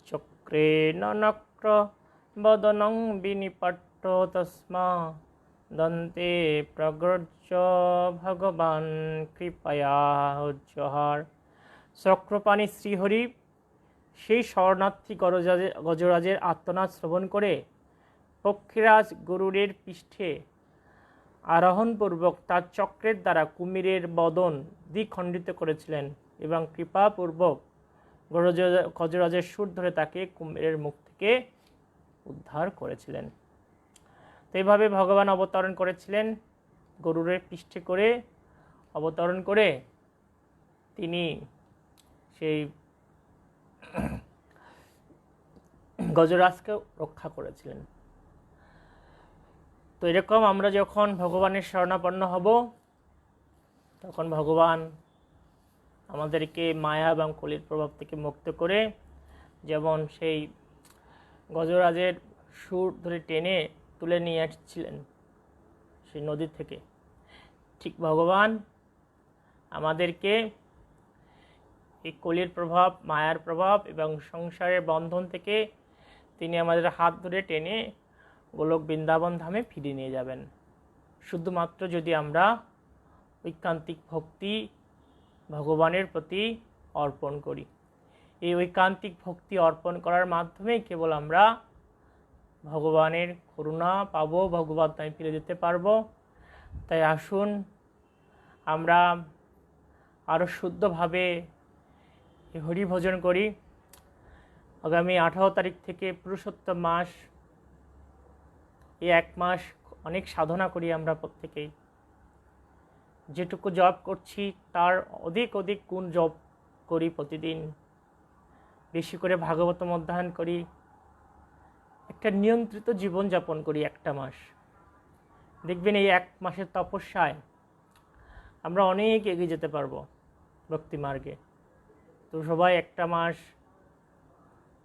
চক্রে নক্র বদনং বিনিপট্ট তস্মা দন্তে প্রগ্রজ ভগবান কৃপয়া উজ্জহার। চক্রপাণী শ্রীহরি সেই শরণার্থী গজরাজের আর্তনাদ শ্রবণ করে পক্ষীরাজ গরুড়ের পৃষ্ঠে আরোহণপূর্বক তার চক্রের দ্বারা কুমিরের বদন দ্বিখণ্ডিত করেছিলেন এবং কৃপাপূর্বক গজরাজের সুর ধরে তাকে কুমিরের মুখ থেকে উদ্ধার করেছিলেন। তো এইভাবে ভগবান অবতরণ করেছিলেন, গরুড়ের পৃষ্ঠে করে অবতরণ করে তিনি সেই গজরাজকে রক্ষা করেছিলেন। তো এরকম আমরা যখন ভগবানের শরণাপন্ন হব, তখন ভগবান আমাদেরকে মায়া এবং কলির প্রভাব থেকে মুক্ত করে, যেমন সেই গজরাজের সুর ধরে টেনে তুলে নিয়ে আসছিলেন সেই নদী থেকে, ঠিক ভগবান আমাদেরকে এই কলির প্রভাব, মায়ার প্রভাব এবং সংসারের বন্ধন থেকে তিনি আমাদের হাত ধরে টেনে গোলক বৃন্দাবন ধামে ফিরিয়ে নিয়ে যাবেন, শুধুমাত্র যদি আমরা ঐকান্তিক ভক্তি ভগবানের প্রতি অর্পণ করি। এই ঐকান্তিক ভক্তি অর্পণ করার মাধ্যমেই কেবল আমরা ভগবানের করুণা পাবো, ভগবান ধামে ফিরে যেতে পারবো। তাই আসুন আমরা আরও শুদ্ধভাবে হরি ভজন করি। আগামী 18 তারিখ থেকে পুরুষোত্তম মাস, এই 1 মাস অনেক সাধনা করি আমরা প্রত্যেকেই। যেটুকু জপ করছি তার অধিক অধিক গুণ জপ করি প্রতিদিন, বেশি করে ভাগবতম অধ্যয়ন করি, একটা নিয়ন্ত্রিত জীবনযাপন করি 1টা মাস। দেখবেন এই 1 মাসের তপস্যায় আমরা অনেক এগিয়ে যেতে পারবো ভক্তি মার্গে। তো সবাই 1টা মাস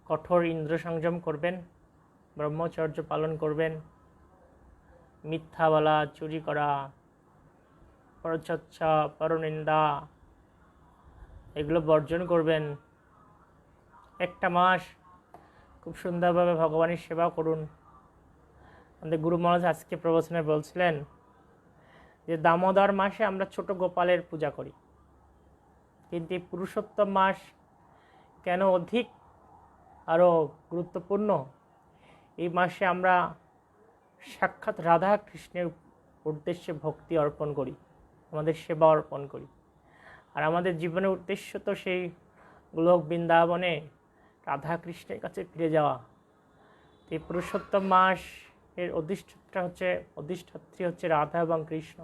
কঠোর ইন্দ্র সংযম করবেন, ব্রহ্মচর্য পালন করবেন, মিথ্যা বলা, চুরি করা, পরচর্চা, পরনিন্দা এগুলো বর্জন করবেন। 1টা মাস খুব সুন্দরভাবে ভগবানের সেবা করুন। আমাদের গুরু মহারাজ আজকে প্রবচনে বলছিলেন যে দামোদর মাসে আমরা ছোট গোপালের পূজা করি, কিন্তু এই পুরুষোত্তম মাস কেন অধিক আরও গুরুত্বপূর্ণ? এই মাসে আমরা সাক্ষাৎ রাধা কৃষ্ণের উদ্দেশ্যে ভক্তি অর্পণ করি, আমাদের সেবা অর্পণ করি। আর আমাদের জীবনের উদ্দেশ্য তো সেই গোলক বৃন্দাবনে রাধা কৃষ্ণের কাছে ফিরে যাওয়া। এই পুরুষোত্তম মাস এর অধিষ্ঠাত্রী হচ্ছে রাধা এবং কৃষ্ণ।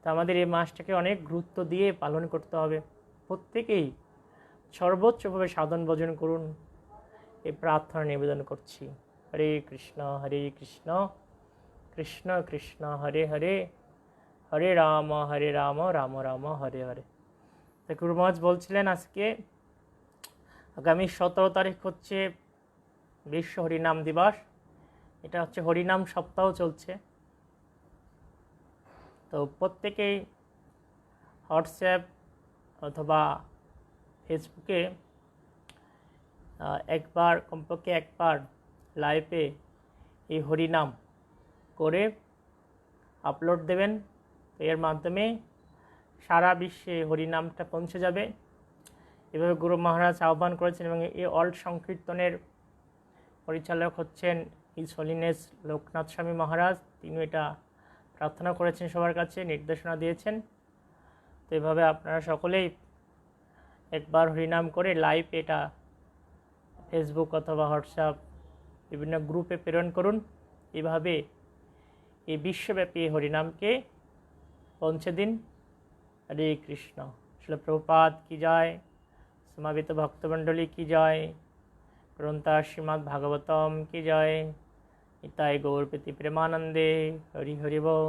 তো আমাদের এই মাসটাকে অনেক গুরুত্ব দিয়ে পালন করতে হবে। প্রত্যেকেই সর্বোচ্চভাবে সাধন ভজন করুন, এই প্রার্থনা নিবেদন করছি। হরে কৃষ্ণ কৃষ্ণ কৃষ্ণ হরে হরে, হরে রাম রাম রাম হরে হরে। তো গুরু মহারাজ বলছিলেন আজকে আগামী 17 তারিখ হচ্ছে বিশ্ব হরিনাম দিবস। এটা হচ্ছে হরিনাম সপ্তাহ চলছে। তো প্রত্যেকেই হোয়াটসঅ্যাপ অথবা ফেসবুকে কমপক্ষে একবার লাইভে এই হরিনাম করে আপলোড দেবেন। তো এর মাধ্যমে সারা বিশ্বে হরিনামটা পৌঁছে যাবে। এভাবে গুরু মহারাজ আহ্বান করেছেন এবং এই অল্ড সংকীর্তনের পরিচালক হচ্ছেন হিজ হোলিনেস লোকনাথ স্বামী মহারাজ। তিনি এটা প্রার্থনা করেছেন, সবার কাছে নির্দেশনা দিয়েছেন। তো এভাবে আপনারা সকলেই একবার হরিনাম করে লাইভ এটা ফেসবুক অথবা হোয়াটসঅ্যাপ বিভিন্ন গ্রুপে প্রেরণ করুন। এভাবে এই বিশ্বব্যাপী হরিনামকে পৌঁছে দিন। হরে কৃষ্ণ। শ্রীল প্রভুপাদ কি জয়, সমাবেত ভক্তমণ্ডলী কি জয়, গ্রন্থা শ্রীমদ্ ভাগবতম কি জয়। নিতাই গৌরপতি প্রেমানন্দে। হরি হরি বল।